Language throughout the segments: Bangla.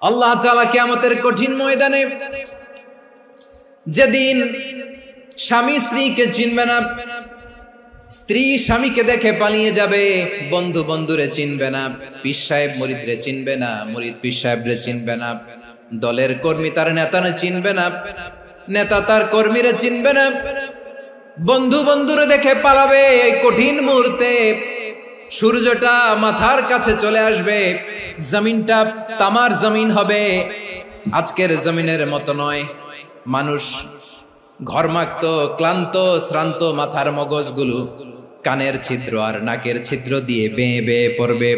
আল্লাহ তাআলা কিয়ামতের কঠিন ময়দানে যেদিন স্বামী স্ত্রীকে চিনবে না, স্ত্রী স্বামীকে দেখে পালিয়ে যাবে, বন্ধু বন্ধুরে চিনবে না, পীর সাহেব মুরিদরে চিনবে না, মুরিদ পীর সাহেবরে চিনবে না, দলের কর্মী তার নেতারে চিনবে না, নেতা তার কর্মীরে চিনবে না, বন্ধু বন্ধুরে দেখে পালাবে। এই কঠিন মুহূর্তে সূর্যটা মাথার কাছে চলে আসবে, জমিনটা তামার জমিন হবে, আজকের জমিনের মতো নয়। মানুষ ঘর্মাক্ত, ক্লান্ত, শ্রান্ত মাথার মগজগুলো কানের ছিদ্র আর নাকের ছিদ্র দিয়ে বেয়ে বেয়ে পড়বে।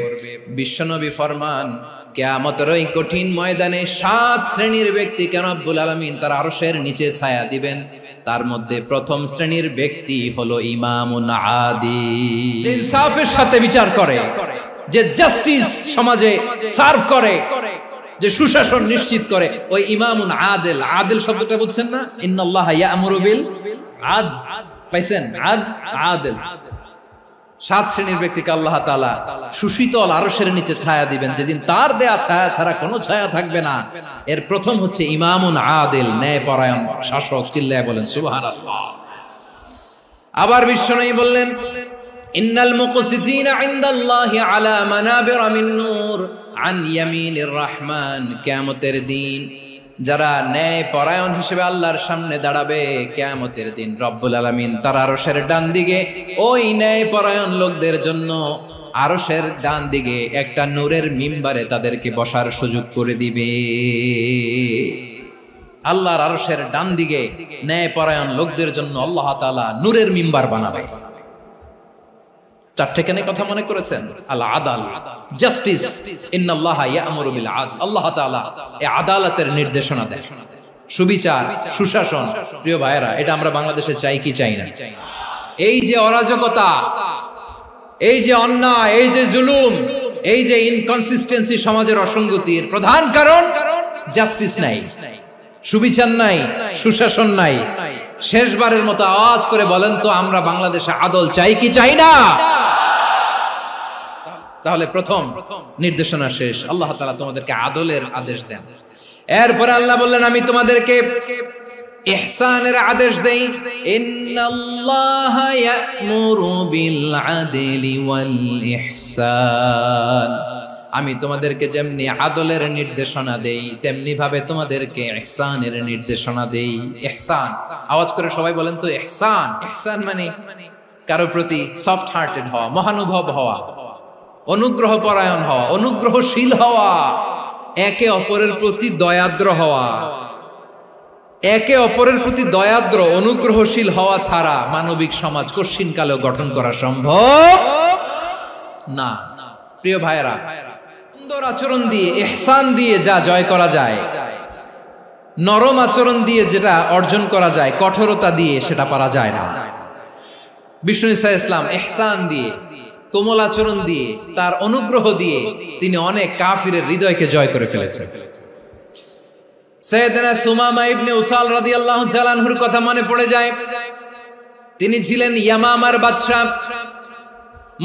বিশ্বনবী ফরমান, কিয়ামতের ওই কঠিন ময়দানে 7 শ্রেণীর ব্যক্তিকে রব্বুল আলামিন তার আরশের নিচে ছায়া দিবেন। তার মধ্যে প্রথম শ্রেণীর ব্যক্তি হলো ইমামুন আদিল, যে ইনসাফের সাথে বিচার করে, যে জাস্টিস সমাজে সার্ভ করে, যে সুশাসন নিশ্চিত করে, ওই ইমামুন আদিল। আদিল শব্দটা বুঝছেন না? ইন্নাল্লাহা ইয়া'মুরু বিল আদল, পাইছেন? আদিল। 7 শ্রেণীর ব্যক্তিকে আল্লাহ তাআলা সুশীতল আরশের নিচে ছায়া দিবেন, যেদিন তার দেয়া ছায়া ছাড়া কোনো ছায়া থাকবে না। এর প্রথম হচ্ছে ইমামুন আদিল, ন্যায়পরায়ণ শাসক। চিল্লায় বলেন সুবহানাল্লাহ। আবার বিশ্বনবী বললেন, ইন্নাল মুকসিতিনা ইনদাল্লাহি আলা মানাবিরা মিন নূর আন ইয়ামিনির রহমান। কিয়ামতের দিন যারা ন্যায় পরায়ণ হিসেবে আল্লাহর সামনে দাঁড়াবে, কিয়ামতের দিন রব্বুল আলামিন তার আরশের ডান দিকে ওই ন্যায় পরায়ণ লোকদের জন্য আরশের ডান দিকে একটা নূরের মিম্বারে তাদেরকে বসার সুযোগ করে দিবে। আল্লাহর আরশের ডান দিকে ন্যায় পরায়ণ লোকদের জন্য আল্লাহ তাআলা নূরের মিম্বার বানাবে। 4টে কেন কথা মনে করেছেন? আল আদাল, জাস্টিস। ইন্নাল্লাহা ইয়া'মুরু বিল আদল। আল্লাহ তাআলা এই আদালতের নির্দেশনা দেন, সুবিচার, সুশাসন। প্রিয় ভাইয়েরা, এটা আমরা বাংলাদেশে চাই কি চাই না? এই যে অরাজকতা, এই যে অন্যায়, এই যে জুলুম, এই যে ইনকনসিস্টেন্সি সমাজের অসঙ্গতির প্রধান কারণ জাস্টিস নাই, সুবিচার নাই, সুশাসন নাই। শেষবারের মতো আওয়াজ করে বলেন তো, আমরা বাংলাদেশে আদল চাই কি চাই না? তাহলে প্রথম নির্দেশনা শেষ। আল্লাহ তাআলা তোমাদেরকে আদলের আদেশ দেন। এরপরে আল্লাহ বললেন, আমি তোমাদেরকে ইহসানের আদেশ দেই। ইন্নাল্লাহা ইয়া'মুরু বিল আদলি ওয়াল ইহসান। আমি তোমাদেরকে যেমনি আদলের নির্দেশনা দেই, তেমনি ভাবে তোমাদেরকে ইহসানের নির্দেশনা দেই। ইহসান, আওয়াজ করে সবাই বলেন তো ইহসান। ইহসান মানে কারো প্রতি সফট হার্টেড হওয়া, মহানুভব হওয়া, অনুগ্রহ পরায়ণ হওয়া, অনুগ্রহশীল হওয়া, একে অপরের প্রতি দয়াদ্র হওয়া। একে অপরের প্রতি দয়াদ্র, অনুগ্রহশীল হওয়া ছাড়া মানবিক সমাজ কশিনকালেও গঠন করা সম্ভব না। প্রিয় ভাইয়েরা, সুন্দর আচরণ দিয়ে, ইহসান দিয়ে যা জয় করা যায়, নরম আচরণ দিয়ে যেটা অর্জন করা যায়, কঠোরতা দিয়ে সেটা পারা যায় না। বিষ্ণু ঈসা ইসলাম ইহসান দিয়ে, কোমল আচরণ দিয়ে, তার অনুগ্রহ দিয়ে তিনি অনেক কাফিরের হৃদয়কে জয় করে ফেলেছেন। সাইয়েদনা সুমামা ইবনে উসাল রাদিয়াল্লাহু তাআলা আনহুর কথা মনে পড়ে যায়। তিনি ছিলেন ইয়ামামার বাদশা।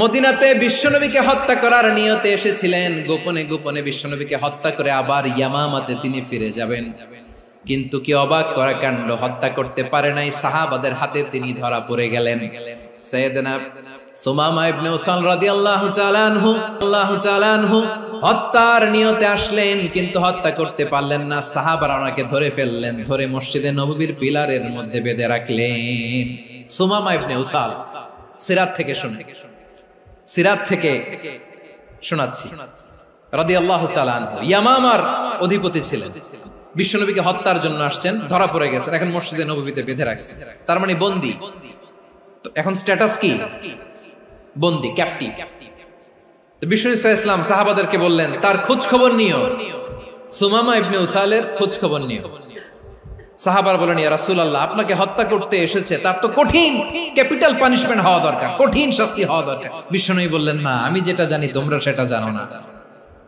মদিনাতে বিশ্বনবীকে হত্যা করার নিয়তে এসেছিলেন। গোপনে গোপনে বিশ্বনবীকে হত্যা করে আবার ইয়ামামাতে তিনি ফিরে যাবেন। কিন্তু কি অবাক করা কাণ্ড, হত্যা করতে পারে নাই, সাহাবাদের হাতে তিনি ধরা পড়ে গেলেন। সাইয়েদনা সুমামা ইবনে উসাল রাদিয়াল্লাহু তাআলা আনহু হত্যার নিয়তে আসলেন, কিন্তু হত্যা করতে পারলেন না। সাহাবারা ওনাকে ধরে ফেললেন, ধরে মসজিদে নববীর পিলারের মধ্যে বেঁধে রাখলেন। সুমামা ইবনে উসাল, সিরাত থেকে শোনাচ্ছি, রাদিয়াল্লাহু তাআলা আনহু ইয়ামামার অধিপতি ছিলেন। বিশ্বনবীকে হত্যার জন্য আসছেন, ধরা পড়ে গেছেন, এখন মসজিদে নববীতে বেঁধে রাখছেন। তার মানে বন্দী। এখন স্ট্যাটাস কি? বন্দী, ক্যাপটিভ। বিষ্ণু ঈসা ইসলাম সাহাবাদেরকে বললেন, তার খোঁজ খবর নিও, সুমামা ইবনে উসালের খোঁজ খবর নিও। সাহাবার বলেন, ইয়া রাসূলুল্লাহ, আপনাকে হত্যা করতে এসেছে, তার তো কঠিন ক্যাপিটাল পানিশমেন্ট হওয়া দরকার, কঠিন শাস্তি হওয়া দরকার। বিশ্বনবী বললেন, না, আমি যেটা জানি তোমরা সেটা জানো না,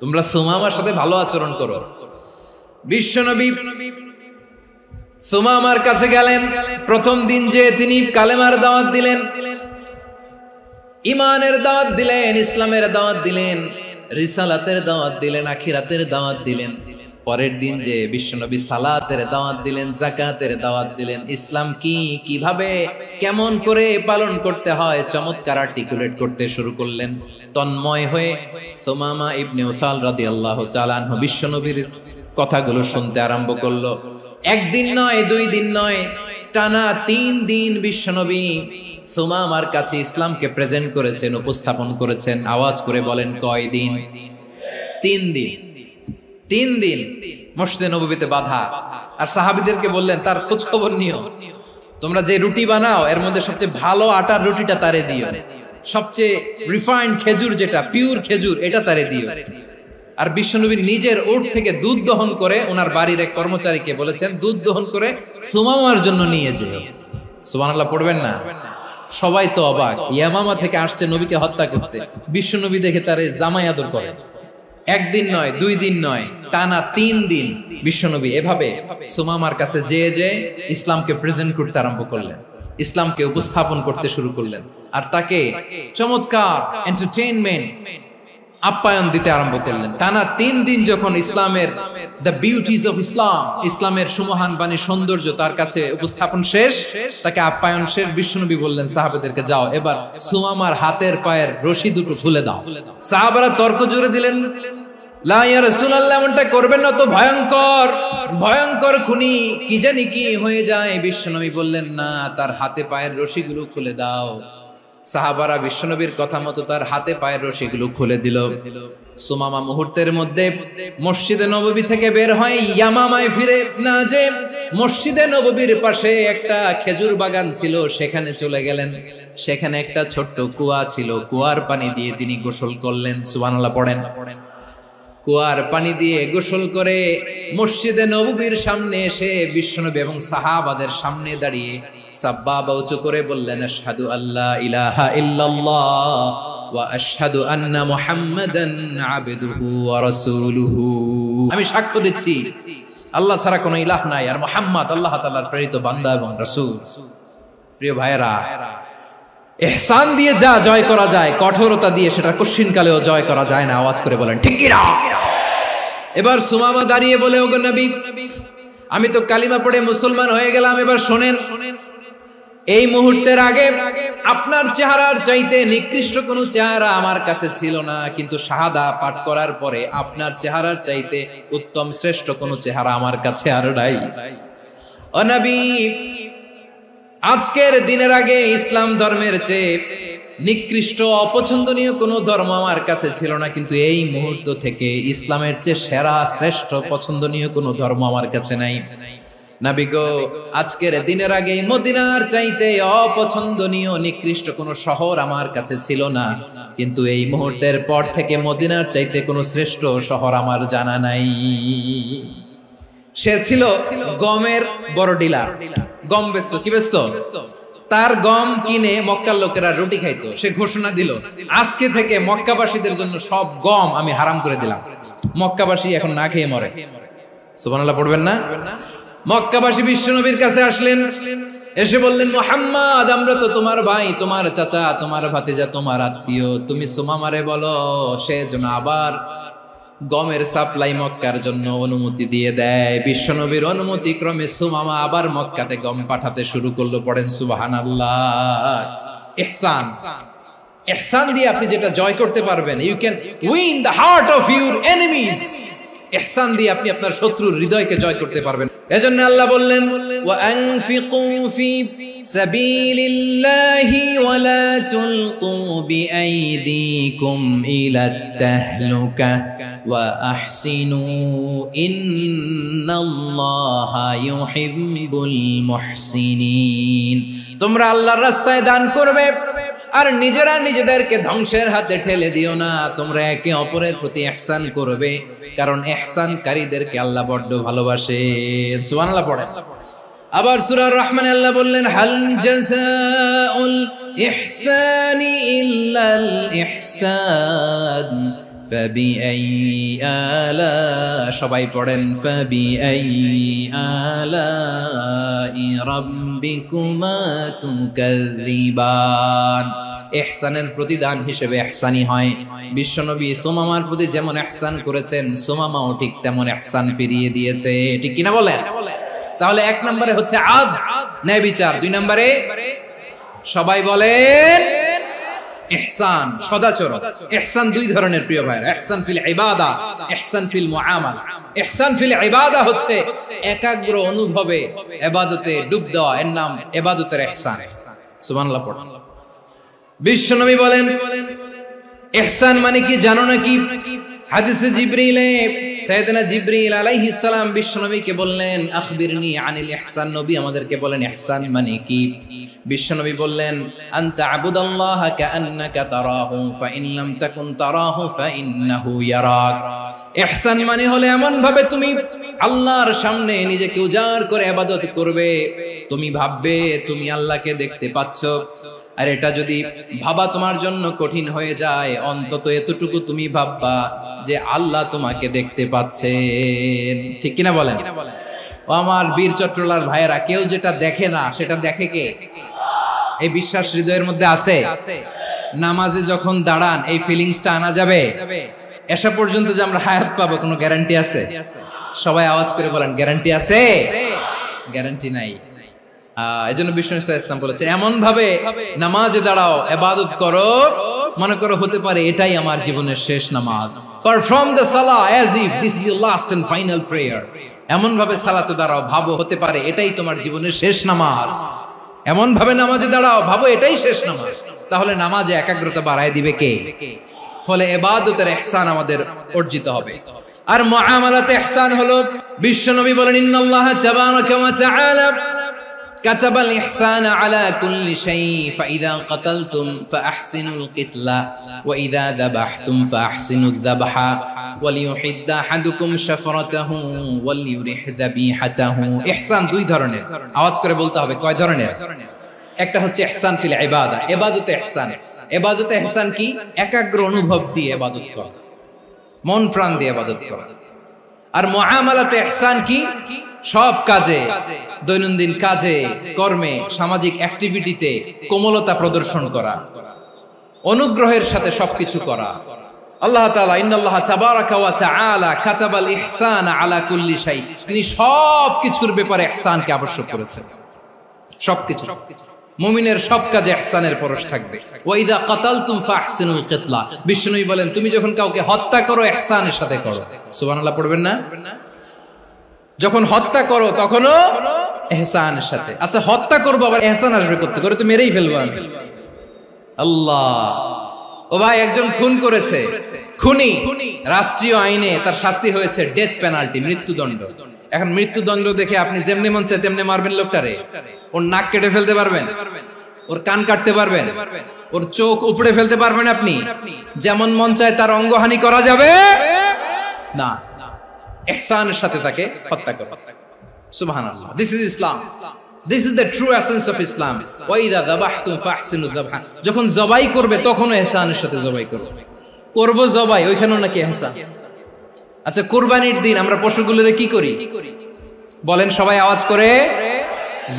তোমরা সুমামার সাথে ভালো আচরণ করো। বিশ্বনবী সুমামার কাছে গেলেন। প্রথম দিন যে তিনি কালেমার দাওয়াত দিলেন, ইমানের দাওয়াত দিলেন, ইসলামের দাওয়াত দিলেন, রিসালাতের দাওয়াত দিলেন, আখিরাতের দাওয়াত দিলেন। পরের দিন যে বিশ্বনবী সালাতের দাওয়াত দিলেন, যাকাতের দাওয়াত দিলেন, ইসলাম কি, কিভাবে, কেমন করে পালন করতে হয় চমৎকার আর্টিকুলেট করতে শুরু করলেন। তন্ময় হয়ে সুমামা ইবনে উসাল রাদিয়াল্লাহু তাআলা আনহু বিশ্বনবীর কথাগুলো শুনতে আরম্ভ করলো। একদিন নয়, 2 দিন নয়, টানা 3 দিন বিশ্বনবী সুমামার কাছে ইসলামকে প্রেজেন্ট করেছেন, উপস্থাপন করেছেন। আওয়াজ করে বলেন, কয় দিন? 3 দিন। 3 দিন মসজিদে নববীতে বাধা। আর সাহাবীদেরকে বললেন, তার খোঁজ খবর নিও, তোমরা যে রুটি বানাও এর মধ্যে সবচেয়ে ভালো আটার রুটিটা তারে দিও, সবচেয়ে রিফাইন্ড খেজুর, যেটা পিওর খেজুর, এটা তারে দিও। আর বিশ্বনবী নিজের উট থেকে দুধ দহন করে ওনার বাড়ির এক কর্মচারীকে বলেছেন, দুধ দহন করে সুমামার জন্য নিয়ে যেও। সুবহানাল্লাহ পড়বেন না? সবাই তো অবাক, ইয়ামামা থেকে আসছে নবীকে হত্যা করতে, বিশ্বনবী দেখে তারে জামাই আদর করে। একদিন নয়, 2 দিন নয়, টানা 3 দিন বিশ্বনবী এভাবে সুমামার কাছে যেয়ে ইসলামকে প্রেজেন্ট করতে আরম্ভ করলেন, ইসলামকে উপস্থাপন করতে শুরু করলেন। আর তাকে চমৎকার এন্টারটেইনমেন্ট, আপ্যায়ন দিতে আরম্ভ করলেন। টানা 3 দিন যখন ইসলামের দ্য বিউটিজ অফ ইসলাম, ইসলামের সুমহান বাণী, সৌন্দর্য তার কাছে উপস্থাপন শেষ, তাকে আপ্যায়ন শেষ, বিশ্বনবী বললেন সাহাবাদেরকে, যাও এবার সুমামার হাতের পায়ের রশি দুটো খুলে দাও। সাহাবারা তর্ক জুড়ে দিলেন, লা ইয়া রাসূলুল্লাহ, এমনটা করবেন না, তো ভয়ঙ্কর ভয়ঙ্কর খুনি, কি জানি কি হয়ে যায়। বিশ্বনবী বললেন, না, তার হাতে পায়ের রশিগুলো খুলে দাও। সাহাবারা বিশ্বনবীর কথা মতো তার হাতে পায়ের রশিগুলো খুলে দিল। সুমামা মুহূর্তের মধ্যে মসজিদে নববী থেকে বের হয়, ইয়ামামায় ফিরে না যে মসজিদে নববীর পাশে একটা খেজুর বাগান ছিল, সেখানে চলে গেলেন। সেখানে একটা ছোট্ট কুয়া ছিল, কুয়ার পানি দিয়ে তিনি গোসল করলেন। সুবহানাল্লাহ পড়েন। কুয়ার পানি দিয়ে গোসল করে মসজিদে নববীর সামনে এসে বিশ্বনবী এবং সাহাবাদের সামনে দাঁড়িয়ে সাব্বাবা উঁচু করে বললেন, আশহাদু আল্লা ইলাহা ইল্লাল্লাহ ওয়া আশহাদু আন্না মুহাম্মাদান আবদুহু ওয়া রাসূলুহু। আমি সাক্ষ্য দিচ্ছি আল্লাহ ছাড়া কোনো ইলাহ নাই, আর মুহাম্মদ আল্লাহ তাআলার প্রেরিত বান্দা এবং রাসূল। প্রিয় ভাইয়েরা, ইহসান দিয়ে যা জয় করা যায়, কঠোরতা দিয়ে সেটা কঠিনকালেও জয় করা যায় না। আওয়াজ করে বলেন, ঠিক কি না? এবার সুমামা দাঁড়িয়ে বলে, ওগো নবী, আমি তো কালিমা পড়ে মুসলমান হয়ে গেলাম, এবার শোনেন, এই মুহূর্তের আগে আপনার চেহারার চাইতে নিকৃষ্ট কোনো চেহারা আমার কাছে ছিল না, কিন্তু শাহাদা পাঠ করার পরে আপনার চেহারার চাইতে উত্তম শ্রেষ্ঠ কোনো চেহারা আমার কাছে আর নাই। ও নবী, আজকের দিনের আগে ইসলাম ধর্মের চেয়ে নিকৃষ্ট অপছন্দনীয় কোনো ধর্ম আমার কাছে ছিল না, কিন্তু এই মুহূর্ত থেকে ইসলামের চেয়ে সেরা শ্রেষ্ঠ পছন্দনীয় কোনো ধর্ম আমার কাছে নাই। নবী গো, আজকের দিনের আগে মদিনার চাইতে অপছন্দনীয় নিকৃষ্ট কোনো শহর আমার কাছে ছিল না, কিন্তু এই মুহূর্তের পর থেকে মদিনার চাইতে কোনো শ্রেষ্ঠ শহর আমার জানা নাই। সে ছিল গমের বড় ডিলার, গম বেচত। কি বেচত? তার গম কিনে মক্কার লোকেরা রুটি খাইতো। সে ঘোষণা দিল, আজকে থেকে মক্কাবাসীদের জন্য সব গম আমি হারাম করে দিলাম, মক্কাবাসী এখন না খেয়ে মরে। সুবহানাল্লাহ পড়বেন না? মক্কাবাসী বিশ্বনবীর কাছে আসলেন, এসে বললেন, মুহাম্মদ, আমরা তো তোমার ভাই, তোমার চাচা, তোমার ভাতিজা, তোমার আত্মীয়, তুমি সুমামারে বলো সে যেন আবার গমের সাপ্লাই মক্কার জন্য অনুমতি দিয়ে দেয়। বিশ্বনবীর অনুমতি ক্রমে সুমামা আবার মক্কাতে গম পাঠাতে শুরু করলো। পড়েন সুবহানাল্লাহ। ইহসান, ইহসান দিয়ে আপনি যেটা জয় করতে পারবেন, you can win the heart of your enemies. ইহসান দিয়ে আপনি আপনার শত্রুর হৃদয়কে জয় করতে পারবেন। এজন্য আল্লাহ বললেন, ওয়া আনফিকু ফি সাবিলিল্লাহি ওয়া লা তুলকু বিআইদিকুম ইলাত তাহলুকা ওয়া আহসিনু ইন্নাল্লাহা ইউহিব্বুল মুহসিনিন। তোমরা আল্লাহর রাস্তায় দান করবে আর নিজেরা নিজেদেরকে ধ্বংসের হাতে ঠেলে দিও না। তোমরা একে অপরের প্রতি ইহসান করবে, কারণ ইহসানকারীদেরকে আল্লাহ বড় ভালোবাসেন। সুবহানাল্লাহ পড়েন। আবার সূরা রহমানে আল্লাহ বললেন, হাল জাযাউল ইহসানি ইল্লাল ইহসান ফাবিআইয়ি আলা, সবাই পড়েন ফাবিআইয়ি আলাই রাব্বিকুমা তুকাযযিবান। ইহসানের প্রতিদান হিসেবে ইহসানি হয়। বিশ্বনবী সুমামার প্রতি যেমন ইহসান করেছেন, সুমামাও ঠিক তেমন ইহসান ফিরিয়ে দিয়েছে, ঠিক কিনা বলেন? তাহলে এক নম্বরে হচ্ছে আদ, ন্যায় বিচার। দুই নম্বরে সবাই বলেন ইহসান, সদাচরণ। ইহসান দুই ধরনের প্রিয় ভাইরা, ইহসান ফিল ইবাদা, ইহসান ফিল মুআমালা। ইহসান ফিল ইবাদা হচ্ছে একাগ্র অনুভবে ইবাদতে ডুব দেওয়া, এর নাম ইবাদতের ইহসান। সুবহানাল্লাহ পড়ুন। বিশ্বনবী বলেন ইহসান মানে কি জানো নাকি? হাদিসে জিবরিলে সাইয়েদনা জিবরিল আলাইহিস সালাম বিশ্বনবীকে বললেন আখবিরনি আনিল ইহসান। নবী আমাদেরকে বলেন ইহসান মানে কি? বিশ্বনবী বললেন আনতা আবুদাল্লাহা কাআন্নাকা তারাহু ফাইন লাম তাকুন তারাহু ফাইন্নাহু ইয়ারাক। ইহসান মানে হলো এমন ভাবে তুমি আল্লাহর সামনে নিজেকে উজাড় করে ইবাদত করবে, তুমি ভাববে তুমি আল্লাহকে দেখতে পাচ্ছ। আর এটা যদি ভাবা তোমার জন্য কঠিন হয়ে যায়, অন্তত এতটুকু তুমি ভাববা যে আল্লাহ তোমাকে দেখতে পাচ্ছেন, ঠিক কিনা বলেন? ও আমার বীর চট্টলার ভাইয়েরা, কেউ যেটা দেখে না সেটা দেখে কে? এই বিশ্বাস হৃদয়ের মধ্যে আছে? নামাজে যখন দাঁড়ান এই ফিলিংসটা আনা যাবে? এসা পর্যন্ত যে আমরা হায়াত পাবো কোনো গ্যারান্টি আছে? সবাই আওয়াজ করে বলেন গ্যারান্টি আছে? গ্যারান্টি নাই। এজন্য বিষ্ণু ইসলাম বলেছে এমন ভাবে নামাজে দাঁড়াও, ইবাদত করো, মনে করো হতে পারে এটাই আমার জীবনের শেষ নামাজ। পারফর্ম দ্য সালাহ as if this is your last and final prayer. এমন ভাবে সালাতে দাঁড়াও, ভাবো হতে পারে এটাই তোমার জীবনের শেষ নামাজ। এমন ভাবে নামাজে দাঁড়াও, ভাবো এটাই শেষ নামাজ। তাহলে নামাজে একাগ্রতা বাড়ায় দিবে কে? ফলে ইবাদতের ইহসান আমাদের অর্জিত হবে। আর মুআমালাতে ইহসান হলো, বিশ্বনবী বলেন ইন্নাল্লাহা তাবারাকা ওয়া তাআলা কাতাবাল ইহসানা আলা কুল্লি শাই ফাইযা কাতালতুম ফাআহসিনুল কিতলা ওয়া ইযা যাবাহতুম ফাআহসিনুয যাবহা ওয়ালিয়ুহিদ্দা আহাদুকুম শাফরাতাহু ওয়ালিয়ুরিহ যাবিহাতাহু। ইহসান দুই ধরনের, আওয়াজ করে বলতে হবে কয় ধরনের? একটা হচ্ছে ইহসান ফিল ইবাদা, ইবাদতে ইহসান। ইবাদতে ইহসান কি? একাগ্র অনুভব দিয়ে ইবাদত করা, মন প্রাণ দিয়ে ইবাদত করা। আর মুআমালাতে ইহসান কি? সব কাজে, দৈনন্দিন কাজে, কর্মে, সামাজিক অ্যাক্টিভিটিতে কোমলতা প্রদর্শন করা, অনুগ্রহের সাথে সবকিছু করা। আল্লাহ তাআলা ইন্নাল্লাহা তাবারাকা ওয়া তাআলা কাতাবাল ইহসানা আলা কুল্লি শাই, তিনি সবকিছুর ব্যাপারে ইহসানকে আবশ্যক করেছেন। সবকিছু, মুমিনের সব কাজে ইহসানের পরশ থাকবে। ওয়া ইযা কাতালতুম ফাহসিনুল কিতলা, বিষ্ণুই বলেন তুমি যখন কাউকে হত্যা করো ইহসানের সাথে করো। সুবহানাল্লাহ পড়বেন না? যখন হত্যা করো তখনও ইহসানের সাথে। আচ্ছা হত্যা করবো আবার ইহসান আসবে করতে, করে তো মেরেই ফেলবো আমি। আল্লাহ, ও ভাই একজন খুন করেছে, খুনি, রাষ্ট্রীয় আইনে তার শাস্তি হয়েছে ডেথ পেনাল্টি, মৃত্যুদণ্ড। এখন মৃত্যুদণ্ড দেখে আপনি যেমনি মন চায় তেমনি মারবেন লোকটারে? ওর নাক কেটে ফেলতে পারবেন? ওর কান কাটতে পারবেন? ওর চোখ উপড়ে ফেলতে পারবেন আপনি? যেমন মন চায় তার অঙ্গহানি করা যাবে না। ইহসানের সাথে তাকে হত্যা করো। সুবহানাল্লাহ, this is Islam, this is the true essence of Islam. ওয়া ইযা যাবাহতুম ফাহসিনুয যাবহা, যখন জবাই করবে তখনও ইহসানের সাথে জবাই করো। করব জবাই, ওইখানেও নাকি ইহসান। আচ্ছা কুরবানির দিন আমরা পশুগুলোরে কি করি বলেন সবাই আওয়াজ করে?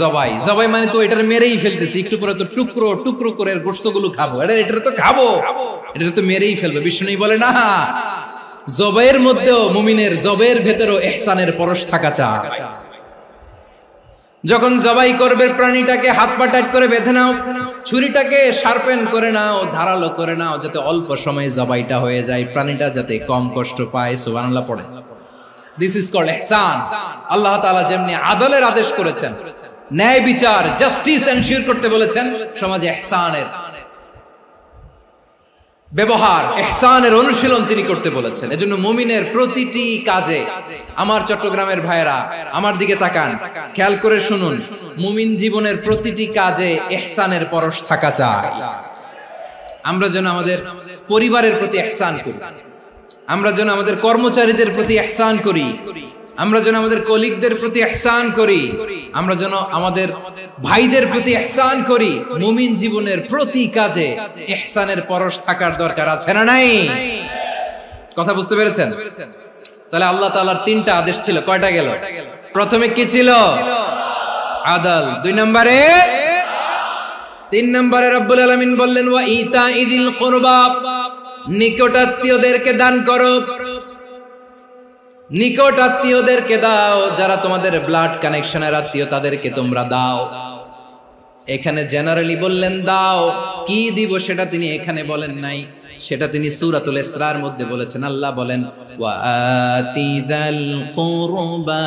জবাই। জবাই মানে তো এটার মেরেই ফেলতেছি, একটু পরে তো টুকরো টুকরো করে গোশতগুলো খাবো, এটা তো খাবো, এটা তো মেরেই ফেলবো। বিষ্ণু বলে না, জবাইয়ের মধ্যেও মুমিনের জবাইয়ের ভেতরেও ইহসানের পরশ থাকা চাই। যখন জবাই করবে প্রাণীটাকে হাত পা টাইট করে বেঁধে নাও, ছুরিটাকে শার্পেন করে নাও, ধারালো করে নাও, যাতে অল্প সময়ে জবাইটা হয়ে যায়, প্রাণীটা যাতে কম কষ্ট পায়। সুবহানাল্লাহ পড়ে। দিস ইজ কল্ড ইহসান। আল্লাহ তাআলা যেমনি আদলের আদেশ করেছেন, ন্যায় বিচার, জাস্টিস এনশিওর করতে বলেছেন, সমাজে ইহসানের ব্যবহার, ইহসানের অনুশীলন তিনি করতে বলেছেন। এজন্য মুমিনের প্রতিটি কাজে, আমার চট্টগ্রামের ভাইয়েরা আমার দিকে তাকান, খেয়াল করে শুনুন, মুমিন জীবনের প্রতিটি কাজে ইহসানের পরশ থাকা চাই। আমরা যেন আমাদের পরিবারের প্রতি ইহসান করি, আমরা যেন আমাদের কর্মচারীদের প্রতি ইহসান করি, আমরা যেন আমাদের কলিগদের প্রতি ইহসান করি, আমরা যেন আমাদের ভাইদের প্রতি ইহসান করি। মুমিন জীবনের প্রতি কাজে ইহসানের পরশ থাকার দরকার আছে না নাই? কথা বুঝতে পেরেছেন? তাহলে আল্লাহ তাআলার তিনটা আদেশ ছিল, কয়টা গেল? প্রথমে কি ছিল? আদল। 2 নম্বরে, 3 নম্বরে রব্বুল আলামিন বললেন ওয়া ইতাইদিল কুরবা, নিকটাত্মীয়দেরকে দান করো। নিকট আত্মীয়দেরকে দাও, যারা তোমাদের ব্লাড কানেকশনের আত্মীয় তাদেরকে তোমরা দাও। এখানে জেনারেলি বললেন দাও, কি দিব সেটা তিনি এখানে বলেন নাই, সেটা তিনি সূরাতুল ইসরার মধ্যে বলেছেন। আল্লাহ বলেন ওয়া আতিযাল কুরবা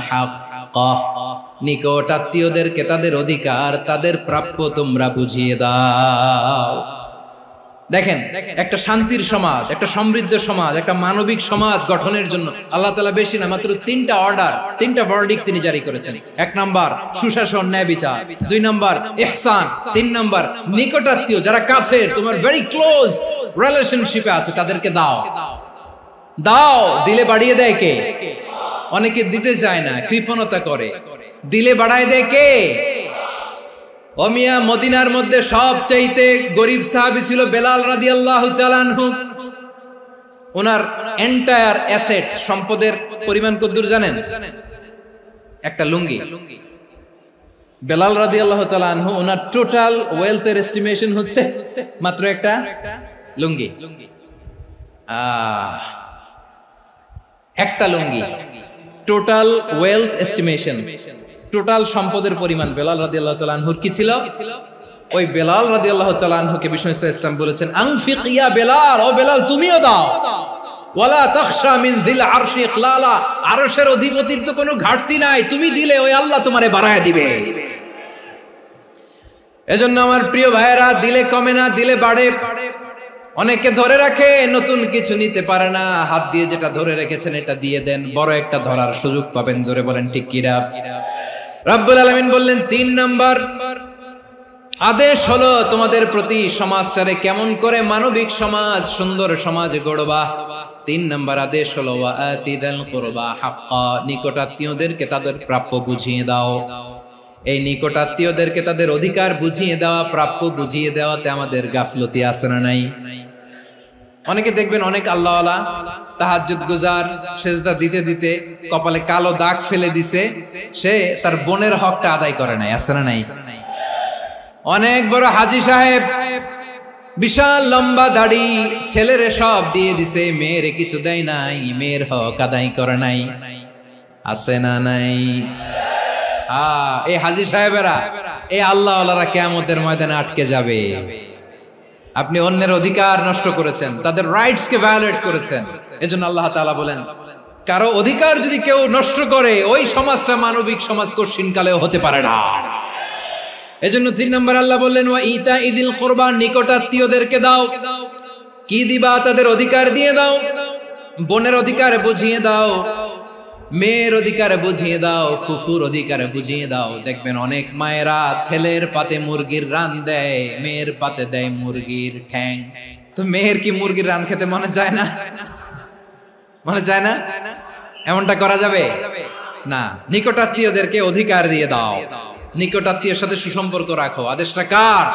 হাক্কাহ, নিকট আত্মীয়দেরকে তাদের অধিকার, তাদের প্রাপ্য তোমরা বুঝিয়ে দাও। দেখেন, একটা শান্তির সমাজ, একটা সমৃদ্ধ সমাজ, একটা মানবিক সমাজ গঠনের জন্য আল্লাহ তাআলা বেশি না, মাত্র 3টা অর্ডার, 3টা ভার্ডিক্ট তিনি জারি করেছেন। 1 নাম্বার সুশাসন, ন্যায় বিচার। 2 নাম্বার ইহসান। 3 নাম্বার নিকটাত্মীয়, যারা কাছের, তোমার ভেরি ক্লোজ রিলেশনশিপে আছে, তাদেরকে দাও। দাও, দিলে বাড়িয়ে দেয় কে? অনেকে দিতে চায় না, কৃপণতা করে। দিলে বাড়ায় দেয় কে? ও মিয়া, মদিনার মধ্যে সবচাইতে গরিব সাহাবী ছিল বেলাল রাদিয়াল্লাহু তাআলা আনহু। ওনার এন্টায়ার অ্যাসেট, সম্পদের পরিমাণ কতদূর জানেন? একটা লুঙ্গি। বেলাল রাদিয়াল্লাহু তাআলা আনহু, ওনার টোটাল ওয়েলথের এস্টিমেশন হচ্ছে মাত্র একটা লুঙ্গি। একটা লুঙ্গি, টোটাল ওয়েলথ এস্টিমেশন, টোটাল সম্পদের পরিমাণ বেলাল রাদিয়াল্লাহু তাআলা আনহুর কি ছিল? ওই বেলাল রাদিয়াল্লাহু তাআলা আনহুকে বিষ্ণু ইসলাম বলেছেন আনফিক ইয়া বেলাল, ও বেলাল তুমিও দাও। ওয়ালা তাখশা মিন যিল আরশি ইখলালা, আরশের অধিপতির তো কোনো ঘাটতি নাই, তুমি দিলে ওই আল্লাহ তোমারে বাড়ায় দিবে। এজন্য আমার প্রিয় ভাইয়েরা, দিলে কমে না, দিলে বাড়ে। অনেকে ধরে রাখে, নতুন কিছু নিতে পারে না, হাত দিয়ে যেটা ধরে রেখেছেন এটা দিয়ে দেন, বড় একটা ধরার সুযোগ পাবেন। জোরে বলেন ঠিক কিনা? রব্বুল আলামিন বললেন 3 নাম্বার আদেশ হলো তোমাদের প্রতি সমাজটারে কেমন করে মানবিক সমাজ, সুন্দর সমাজ গড়বা। 3 নাম্বার আদেশ হলো ওয়া আতিদাল কুরবা হাক্কা, নিকটাত্মীয়দেরকে তাদের প্রাপ্য বুঝিয়ে দাও। এই নিকটাত্মীয়দেরকে তাদের অধিকার বুঝিয়ে দেওয়া, প্রাপ্য বুঝিয়ে দেওয়াতে আমাদের গাফলতি আছে না নাই? অনেকে দেখবেন অনেক আল্লাহওয়ালা, তাহাজ্জুদ গুজার, সেজদা দিতে দিতে কপালে কালো দাগ ফেলে দিছে, সে তার বোনের হকটা আদায় করে নাই, আছে না নাই? অনেক বড় হাজী সাহেব, বিশাল লম্বা দাড়ি, ছেলেরে সব দিয়ে দিছে, মেয়েরে কিছু দেয় নাই, মেয়ের হক আদায় করে নাই, আছে না নাই? এই হাজী সাহেবেরা, এই আল্লাহওয়ালারা কিয়ামতের ময়দানে আটকে যাবে। আপনি অন্যের অধিকার নষ্ট করেছেন, তাদের রাইটস কে ভায়োলেট করেছেন। এজন্য আল্লাহ তাআলা বলেন, কারো অধিকার যদি কেউ নষ্ট করে, ওই সমাজটা মানবিক সমাজ কঠিনকালেও হতে পারে না। এজন্য 3 নম্বর আল্লাহ বললেন ওয়া ইতাইদিল কুরবা, নিকটাত্মীয়দেরকে দাও। কি দিবা? তাদের অধিকার দিয়ে দাও। বোনের অধিকার বুঝিয়ে দাও, মেয়ের অধিকার বুঝিয়ে দাও, ফুফুর অধিকার বুঝিয়ে দাও। দেখবেন অনেক মায়েরা ছেলের পাতে মুরগির রান দেয়, মেয়ের পাতে দেয় মুরগির ঠ্যাং। তো মেয়ের কি মুরগির রান খেতে মনে চায় না? মনে চায় না? এমনটা করা যাবে না। নিকটাত্মীয়দেরকে অধিকার দিয়ে দাও, নিকটাত্মীয়ের সাথে সুসম্পর্ক রাখো। আদেশটা কার?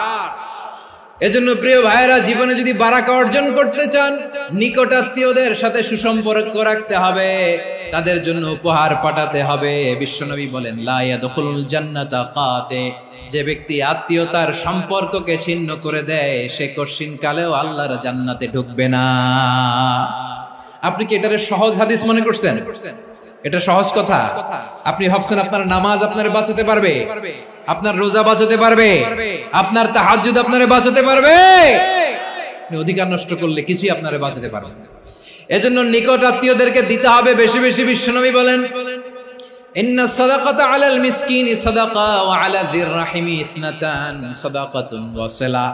এজন্য প্রিয় ভাইয়েরা, জীবনে যদি বারাকা অর্জন করতে চান, নিকটাত্মীয়দের সাথে সুসম্পর্ক রাখতে হবে, তাদের জন্য উপহার পাঠাতে হবে। বিশ্বনবী বলেন লা ইয়াদখুলুল জান্নাতা কাতে, যে ব্যক্তি আত্মীয়তার সম্পর্ককে ছিন্ন করে দেয়, সে কঠিন কালেও আল্লাহর জান্নাতে ঢুকবে না। আপনি কি এটারে সহজ হাদিস মনে করছেন? এটা সহজ কথা? আপনি ভাবছেন আপনার নামাজ আপনারে বাঁচাতে পারবে, আপনার রোজা বাঁচাতে পারবে, আপনার তাহাজ্জুদ আপনারে বাঁচাতে পারবে? অধিকার নষ্ট করলে কিছুই আপনারে বাঁচাতে পারবে না। এজন্য নিকট আত্মীয়দেরকে দিতে হবে বেশি বেশি। বিশ্বনবী বলেন ইন্না সাদাকাতা আলাল মিসকিনি সাদাকা ওয়া আলা যির রাহিমি ইসনাতান সাদাকাতুন ওয়া সিলা।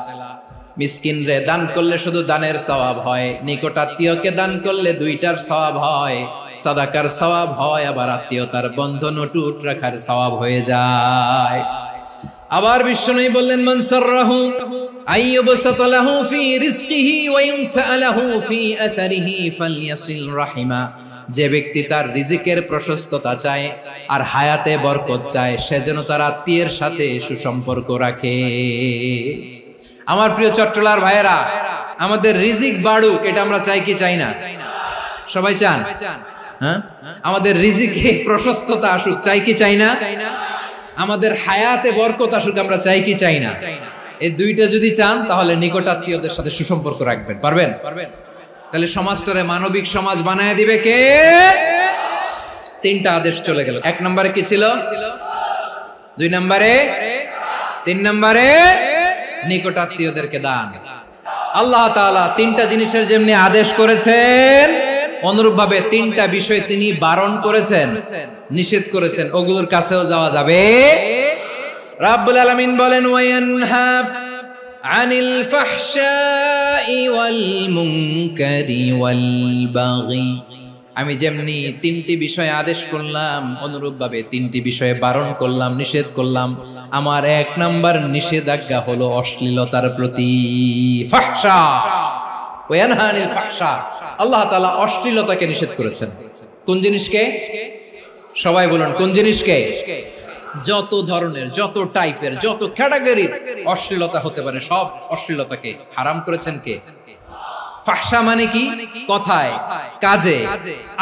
মিসকিন রে দান করলে শুধু দানের সওয়াব হয়, নিকট আত্মীয়কে দান করলে 2টার সওয়াব হয়, সাদাকার সওয়াব হয়, আবার আত্মীয়তার বন্ধন অটুট রাখার সওয়াব হয়ে যায়। আবার বিশ্বনবী বললেন মান সাররাহু আইয়ুবসাতা লাহু ফি রিজকিহি ওয়া ইনসালাহু ফি আসারিহি ফালইয়াসিল রাহিমা। যে ব্যক্তি তার রিজিকের প্রশস্ততা চায় আর হায়াতে বরকত চায়, সে যেন তার আত্মীয়ের সাথে সুসম্পর্ক রাখে। আমার প্রিয় চট্টলার ভাইয়েরা, আমাদের রিজিক বাড়ুক, এটা আমরা চাই কি চাই না? সবাই চান? হ্যাঁ, আমাদের রিজিকে প্রশস্ততা আসুক, চাই কি চাই না? আমাদের হায়াতে বরকত আসুক, আমরা চাই কি চাই না? এই দুইটা যদি চান তাহলে নিকটাত্মীয়দের সাথে সুসম্পর্ক রাখবেন। পারবেন? তাহলে সমাজটারে মানবিক সমাজ বানায় দিবে কে? তিনটা আদেশ চলে গেল। 1 নম্বরে কি ছিল? 2 নম্বরে, 3 নম্বরে নিকটাত্মীয়দেরকে দান। আল্লাহ তাআলা তিনটা জিনিসের যেমনি আদেশ করেছেন, অনুরূপ ভাবে তিনটা বিষয় তিনি বারণ করেছেন, নিষেধ করেছেন। ওগুলোর কাছেও যাওয়া যাবে। রাব্বুল আলামিন বলেন, ওয়ায়ানহা আনিল ফাহশাই ওয়াল মুনকারি ওয়াল বাগি। আমি যেমনি তিনটি বিষয়ে আদেশ করলাম, অনুরূপ ভাবে তিনটি বিষয়ে বারণ করলাম, নিষেধ করলাম। আমার 1 নাম্বার নিষেধাজ্ঞা হলো অশ্লীলতার প্রতি। ফাহশা, ওয়ায়ানহা আনিল ফাহশা, আল্লাহ তাআলা অশ্লীলতাকে নিষেধ করেছেন। কোন জিনিসকে? সবাই বলুন, কোন জিনিসকে? যত ধরনের, যত টাইপের, যত ক্যাটাগরির অশ্লীলতা হতে পারে সব অশ্লীলতাকে হারাম করেছেন কে? ফাহশা মানে কি? কথায়, কাজে,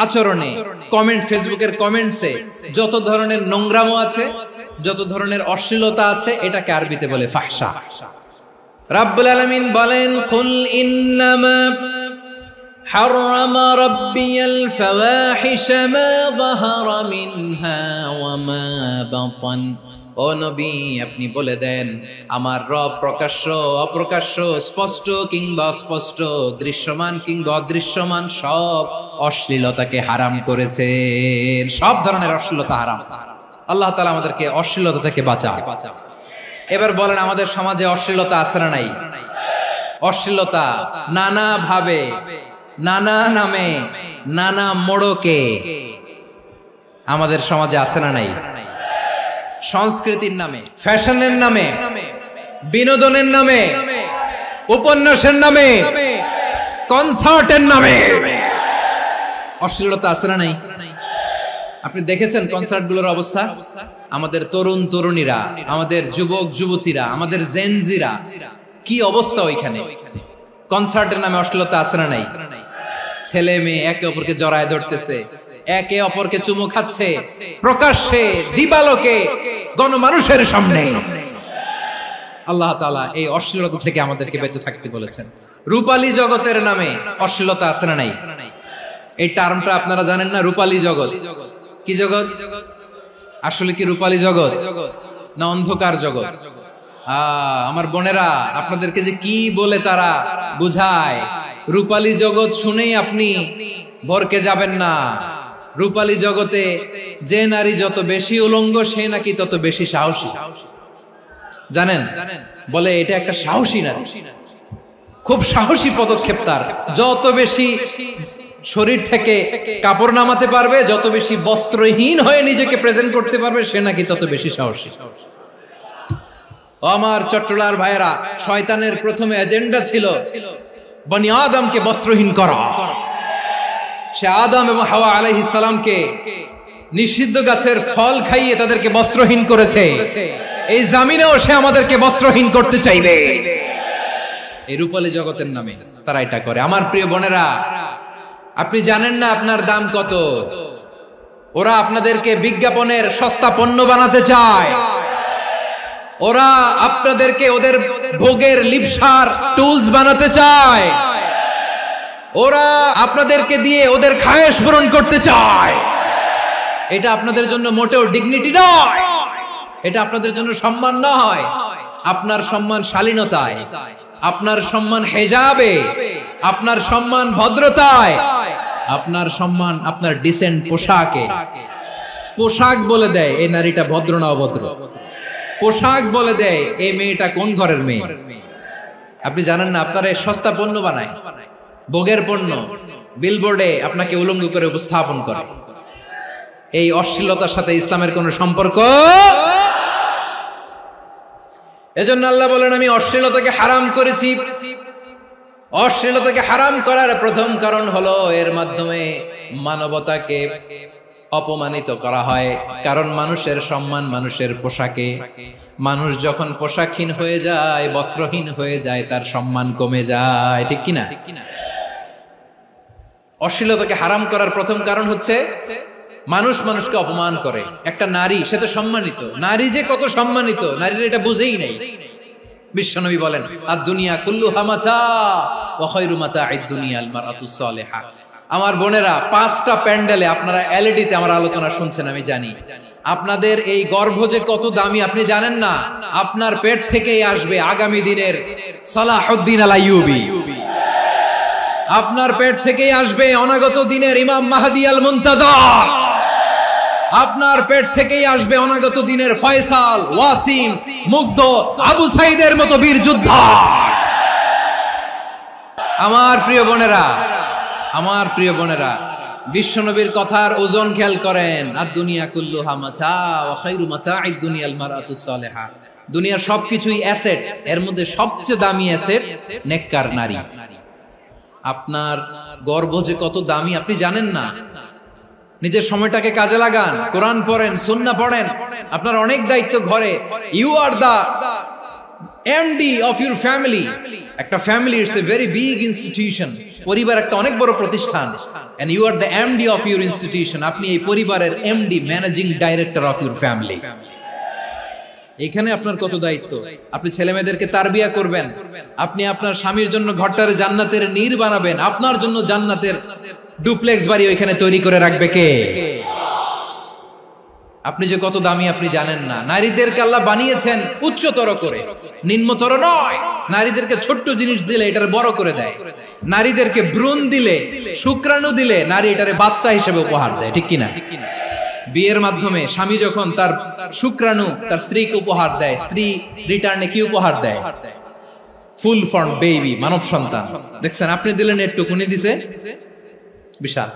আচরণে, কমেন্ট, ফেসবুকের কমেন্টসে যত ধরনের নোংরামো আছে, যত ধরনের অশ্লীলতা আছে, এটাকে আরবিতে বলে ফাহশা। রাব্বুল আলামিন বলেন, কুল ইন্নামা حرم ربي الفواحش ما ظهر منها وما بطن। ও নবী, আপনি বলে দেন, আমার রব প্রকাশ্য, অপ্রকাশ্য, স্পষ্ট কিংবা অস্পষ্ট, দৃশ্যমান কিংবা অদৃশ্যমান সব অশ্লীলতাকে হারাম করেছেন। সব ধরনের অশ্লীলতা হারাম। আল্লাহ তাআলা আমাদেরকে অশ্লীলতা থেকে বাঁচান। এবার বলেন, আমাদের সমাজে অশ্লীলতা আছে না নাই? অশ্লীলতা নানা ভাবে, নানা নামে, নানা মোড়কে আমাদের সমাজে আছে না নাই? সংস্কৃতির নামে, ফ্যাশনের নামে, বিনোদনের নামে, উপন্যাসের নামে, কনসার্টের নামে অশ্লীলতা আছে না নাই? আপনি দেখেছেন কনসার্টগুলোর অবস্থা? আমাদের তরুণ তরুণীরা, আমাদের যুবক যুবতীরা, আমাদের জেনজিরা, কি অবস্থা ওইখানে? কনসার্টের নামে অশ্লীলতা আছে না নাই? ছেলে মেয়ে একে অপরকে জড়ায় ধরতেছে, একে অপরকে চুমু খাচ্ছে, প্রকাশ্যে, দিবালোকে, গণমানুষের সামনে। আল্লাহ তাআলা এই অশ্লীলতা থেকে আমাদেরকে বেঁচে থাকতে বলেছেন। রূপালী জগতের নামে অশ্লীলতা আছে না নাই? এই টার্মটা আপনারা জানেন না? রূপালী জগৎ কি জগৎ? আসলে কি রূপালী জগৎ না অন্ধকার জগৎ? আমার বোনেরা, আপনাদেরকে যে কি বলে তারা বুঝায়, রূপালী জগৎ শুনেই আপনি ভরকে যাবেন না। রূপালী জগতে যে নারী যত বেশি উলঙ্গ, সে নাকি তত বেশি সাহসী। জানেন? বলে এটা একটা সাহসী নারী, খুব সাহসী পদক্ষেপ তার। যত বেশি শরীর থেকে কাপড় নামাতে পারবে, যত বেশি বস্ত্রহীন হয়ে নিজেকে প্রেজেন্ট করতে পারবে, সে নাকি তত বেশি সাহসী। আমার চট্টলার ভাইয়েরা, শয়তানের প্রথমে এজেন্ডা ছিল বনি আদমকে বস্ত্রহীন করা। সে আদম এবং হাওয়া আলাইহিস সালামকে নিষিদ্ধ গাছের ফল খাইয়ে তাদেরকে বস্ত্রহীন করেছে। এই জামিনেও সে আমাদেরকে বস্ত্রহীন করতে চাইবে। এই রূপালী জগতের নামে তারা এটা করে। আমার প্রিয় বোনেরা, আপনি জানেন না আপনার দাম কত? ওরা আপনাদেরকে বিজ্ঞাপনের সস্তা পণ্য বানাতে চায়। ওরা আপনাদেরকে ওদের ভোগের লিপসার টুলস বানাতে চায়। ওরা আপনাদেরকে দিয়ে ওদের খায়েশ পূরণ করতে চায়। এটা আপনাদের জন্য মোটেও ডিগনিটি নয়, এটা আপনাদের জন্য সম্মান নয়। আপনার সম্মান শালীনতায়, আপনার সম্মান হেজাবে, আপনার সম্মান ভদ্রতায়, আপনার সম্মান আপনার ডিসেন্ট পোশাকে। পোশাক বলে দেয় এই নারীটা ভদ্র না অভদ্র। পোশাক বলে দেয় এই মেয়েটা কোন ঘরের মেয়ে। আপনি জানেন না, আপনারা সস্তা পণ্য বানায়, ভোগের পণ্য, বিলবোর্ডে আপনাকে উলঙ্গ করে উপস্থাপন করে। এই অশ্লীলতার সাথে ইসলামের কোন সম্পর্ক। এজন্য আল্লাহ বলেন, আমি অশ্লীলতাকে হারাম করেছি। অশ্লীলতাকে হারাম করার প্রথম কারণ হলো এর মাধ্যমে মানবতাকে অপমানিত করা হয়। কারণ মানুষের সম্মান মানুষের পোশাকে। মানুষ যখন পোশাকহীন হয়ে যায়, বস্ত্রহীন হয়ে যায়, তার সম্মান কমে যায়। ঠিক কিনা? অশ্লীলতাকে হারাম করার প্রথম কারণ হচ্ছে মানুষ মানুষকে অপমান করে। একটা নারী, সে তো সম্মানিত, নারী যে কত সম্মানিত নারীর এটা বুঝেই নাই। বিশ্বনবী বলেন আদ-দুনিয়া কুল্লুহা মাতা ওয়া খায়রু মাতা'আদ দুনিয়া আল মারআতুস সালিহা। আমার বোনেরা, 5টা প্যান্ডেলে আপনারা এলইডিতে আমার আলোচনা শুনছেন, আমি জানি। আপনাদের এই গর্ভ যে কত দামি আপনি জানেন না। আপনার পেট থেকেই আসবে আগামী দিনের সালাহুদ্দিন আল আইয়ুবী, আপনার পেট থেকেই আসবে অনাগত দিনের ইমাম মাহদী আল মুনতাযর, আপনার পেট থেকেই আসবে অনাগত দিনের ফয়সাল, ওয়াসিম, মুগ্ধ, আবু সাইদের মতো বীর যোদ্ধা। আমার প্রিয় বোনেরা, আমার প্রিয় বোনেরা, বিশ্বনবীর কথার ওজন খেয়াল করেন। আদ-দুনিয়া কুল্লুহা মাতা ওয়া খায়রু মাতা'আদ দুনিয়া আল মারআতুস সালিহা। দুনিয়ার সবকিছুই অ্যাসেট, এর মধ্যে সবচেয়ে দামি অ্যাসেট নেককার নারী। আপনার গর্ভ যে কত দামি আপনি জানেন না। নিজের সময়টাকে কাজে লাগান, কোরআন পড়েন, সুন্নাহ পড়েন। আপনার অনেক দায়িত্ব ঘরে। You are the MD of your family. একটা family it's a very big institution. পরিবার একটা অনেক বড় প্রতিষ্ঠান, and you are the MD of your institution. আপনি এই পরিবারের MD, managing director of your family. এখানে আপনার কত দায়িত্ব। আপনি ছেলে মেয়েদেরকে তারবিয়া করবেন, আপনি আপনার স্বামীর জন্য ঘরটারে জান্নাতের নীর বানাবেন, আপনার জন্য জান্নাতের ডুপ্লেক্স বাড়ি ওইখানে তৈরি করে রাখবে কে? আপনি যে কত দামি আপনি জানেন না। নারীদেরকে আল্লাহ বানিয়েছেন উচ্চতর করে, নিম্নতর নয়। নারীদেরকে ছোট্ট জিনিস দিলে এটারে বড় করে দেয়। নারীদেরকে ভ্রূণ দিলে, শুক্রাণু দিলে নারী এটারে বাচ্চা হিসেবে উপহার দেয়, ঠিক কিনা? বিয়ের মাধ্যমে স্বামী যখন তার শুক্রাণু তার স্ত্রীকে উপহার দেয়, স্ত্রী রিটার্নে কি উপহার দেয়? ফুল ফর্ম বেবি, মানব সন্তান। দেখছেন, আপনি দিলেন একটুকুনি, দিছে বিশাল।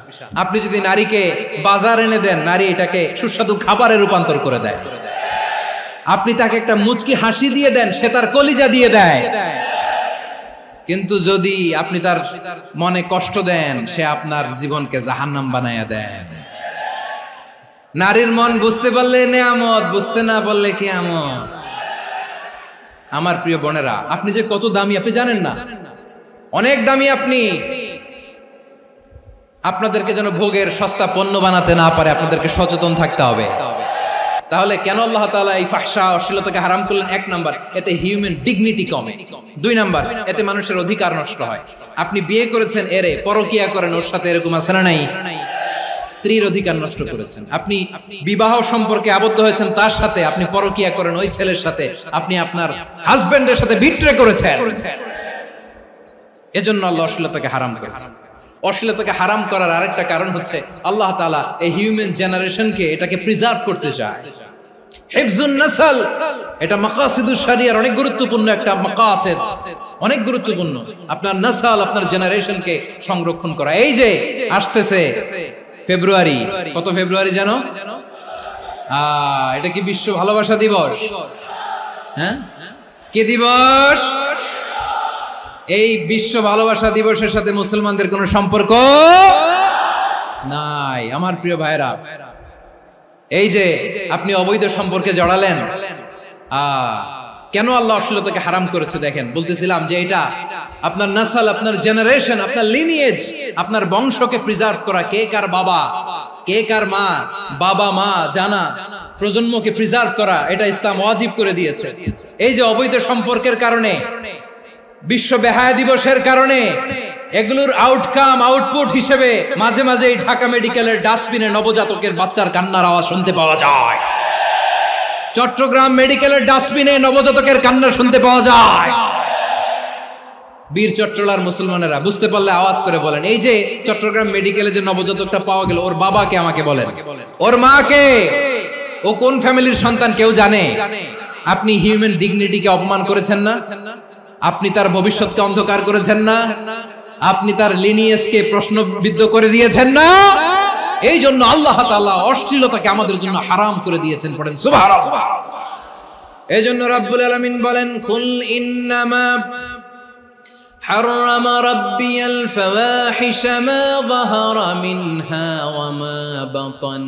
আপনি যদি নারীকে বাজার এনে দেন, নারী এটাকে সুস্বাদু খাবারে রূপান্তর করে দেয়। আপনি তাকে একটা মুচকি হাসি দিয়ে দেন, সে তার কলিজা দিয়ে দেয়। কিন্তু যদি আপনি তার মনে কষ্ট দেন, সে আপনার জীবনকে জাহান্নাম বানায়া দেয়। নারীর মন বুঝতে পারলে নেয়ামত, বুঝতে না পারলে কিয়ামত। আমার প্রিয় বোনেরা, আপনি যে কত দামি আপনি জানেন না। অনেক দামি আপনি। আপনাদেরকে যেন ভোগের সস্তা পণ্য বানাতে না পারে, আপনাদেরকে সচেতন থাকতে হবে। তাহলে কেন আল্লাহ তাআলা এই ফাহশা অশ্লীলতাকে হারাম করলেন? 1 নাম্বার, এতে হিউম্যান ডিগনিটি কমে। 2 নাম্বার, এতে মানুষের অধিকার নষ্ট হয়। আপনি বিয়ে করেছেন, এরে পরকিয়া করেন, ওর সাথে এরকম আছে না নাই? স্ত্রীর অধিকার নষ্ট করেছেন। আপনি বিবাহ সম্পর্কে আবদ্ধ হয়েছেন তার সাথে, আপনি পরকিয়া করেন ওই ছেলের সাথে, আপনি আপনার হাজবেন্ডের সাথে বিট্রে করেছেন। এজন্য আল্লাহ অশ্লীলতাকে হারাম করেছেন। অশ্লীলতাকে হারাম করার আরেকটা কারণ হচ্ছে আল্লাহ তাআলা এই হিউম্যান জেনারেশনকে এটাকে প্রিজার্ভ করতে চায়। হিফজুন নাসল, এটা মাকাসিদুশ শরিয়ার অনেক গুরুত্বপূর্ণ একটা মাকাসিদ, অনেক গুরুত্বপূর্ণ। আপনার নাসল, আপনার জেনারেশনকে সংরক্ষণ করা। এই যে আসতেছে ফেব্রুয়ারি, কত ফেব্রুয়ারি জানো? এটা কি বিশ্ব ভালোবাসা দিবস? হ্যাঁ, কি দিবস? এই বিশ্ব ভালোবাসা দিবসের সাথে মুসলমানদের কোনো সম্পর্ক নাই। আমার প্রিয় ভাইরা, এই যে আপনি অবৈধ সম্পর্কে জড়ালেন, কেন আল্লাহ অশ্লীলতাকে হারাম করেছে দেখেন। বলতেছিলাম যে এটা আপনার নাসল, আপনার জেনারেশন, আপনার লিনিয়েজ, আপনার বংশকে প্রিজার্ভ করা। কে কার বাবা, কে কার মা, বাবা মা জানা, প্রজন্মকে প্রিজার্ভ করা, এটা ইসলাম ওয়াজিব করে দিয়েছে। এই যে অবৈধ সম্পর্কের কারণে, বিশ্ব বেহায়া দিবসের কারণে, এগুলোর আউটকাম, আউটপুট হিসেবে মাঝে মাঝে এই ঢাকা মেডিকেলের ডাস্টবিনে নবজাতকের বাচ্চার কান্নার আওয়াজ শুনতে পাওয়া যায়। চট্টগ্রাম মেডিকেলের ডাস্টবিনে নবজাতকের কান্না শুনতে পাওয়া যায়। বীর চট্টলার মুসলমানেরা বুঝতে পারলে আওয়াজ করে বলেন, এই যে চট্টগ্রাম মেডিকেলে যে নবজাতকটা পাওয়া গেল, ওর বাবাকে আমাকে বলেন, ওর মাকে, ও কোন ফ্যামিলির সন্তান কেউ জানে? আপনি হিউম্যান ডিগনিটিকে অপমান করেছেন না? আপনি তার ভবিষ্যৎকে অন্ধকার করেছেন না? আপনি তার লিনিয়েজকে প্রশ্নবিদ্ধ করে দিয়েছেন না? এই জন্য আল্লাহ তাআলা অশ্লীলতাকে আমাদের জন্য হারাম করে দিয়েছেন। পড়েন সুবহানাল্লাহ। এই জন্য রাব্বুল আলামিন বলেন, কুল ইন্নামা হারাম রাব্বিয়াল ফাওয়াহিশা মা যাহারা মিনহা ওয়া মা বাতান।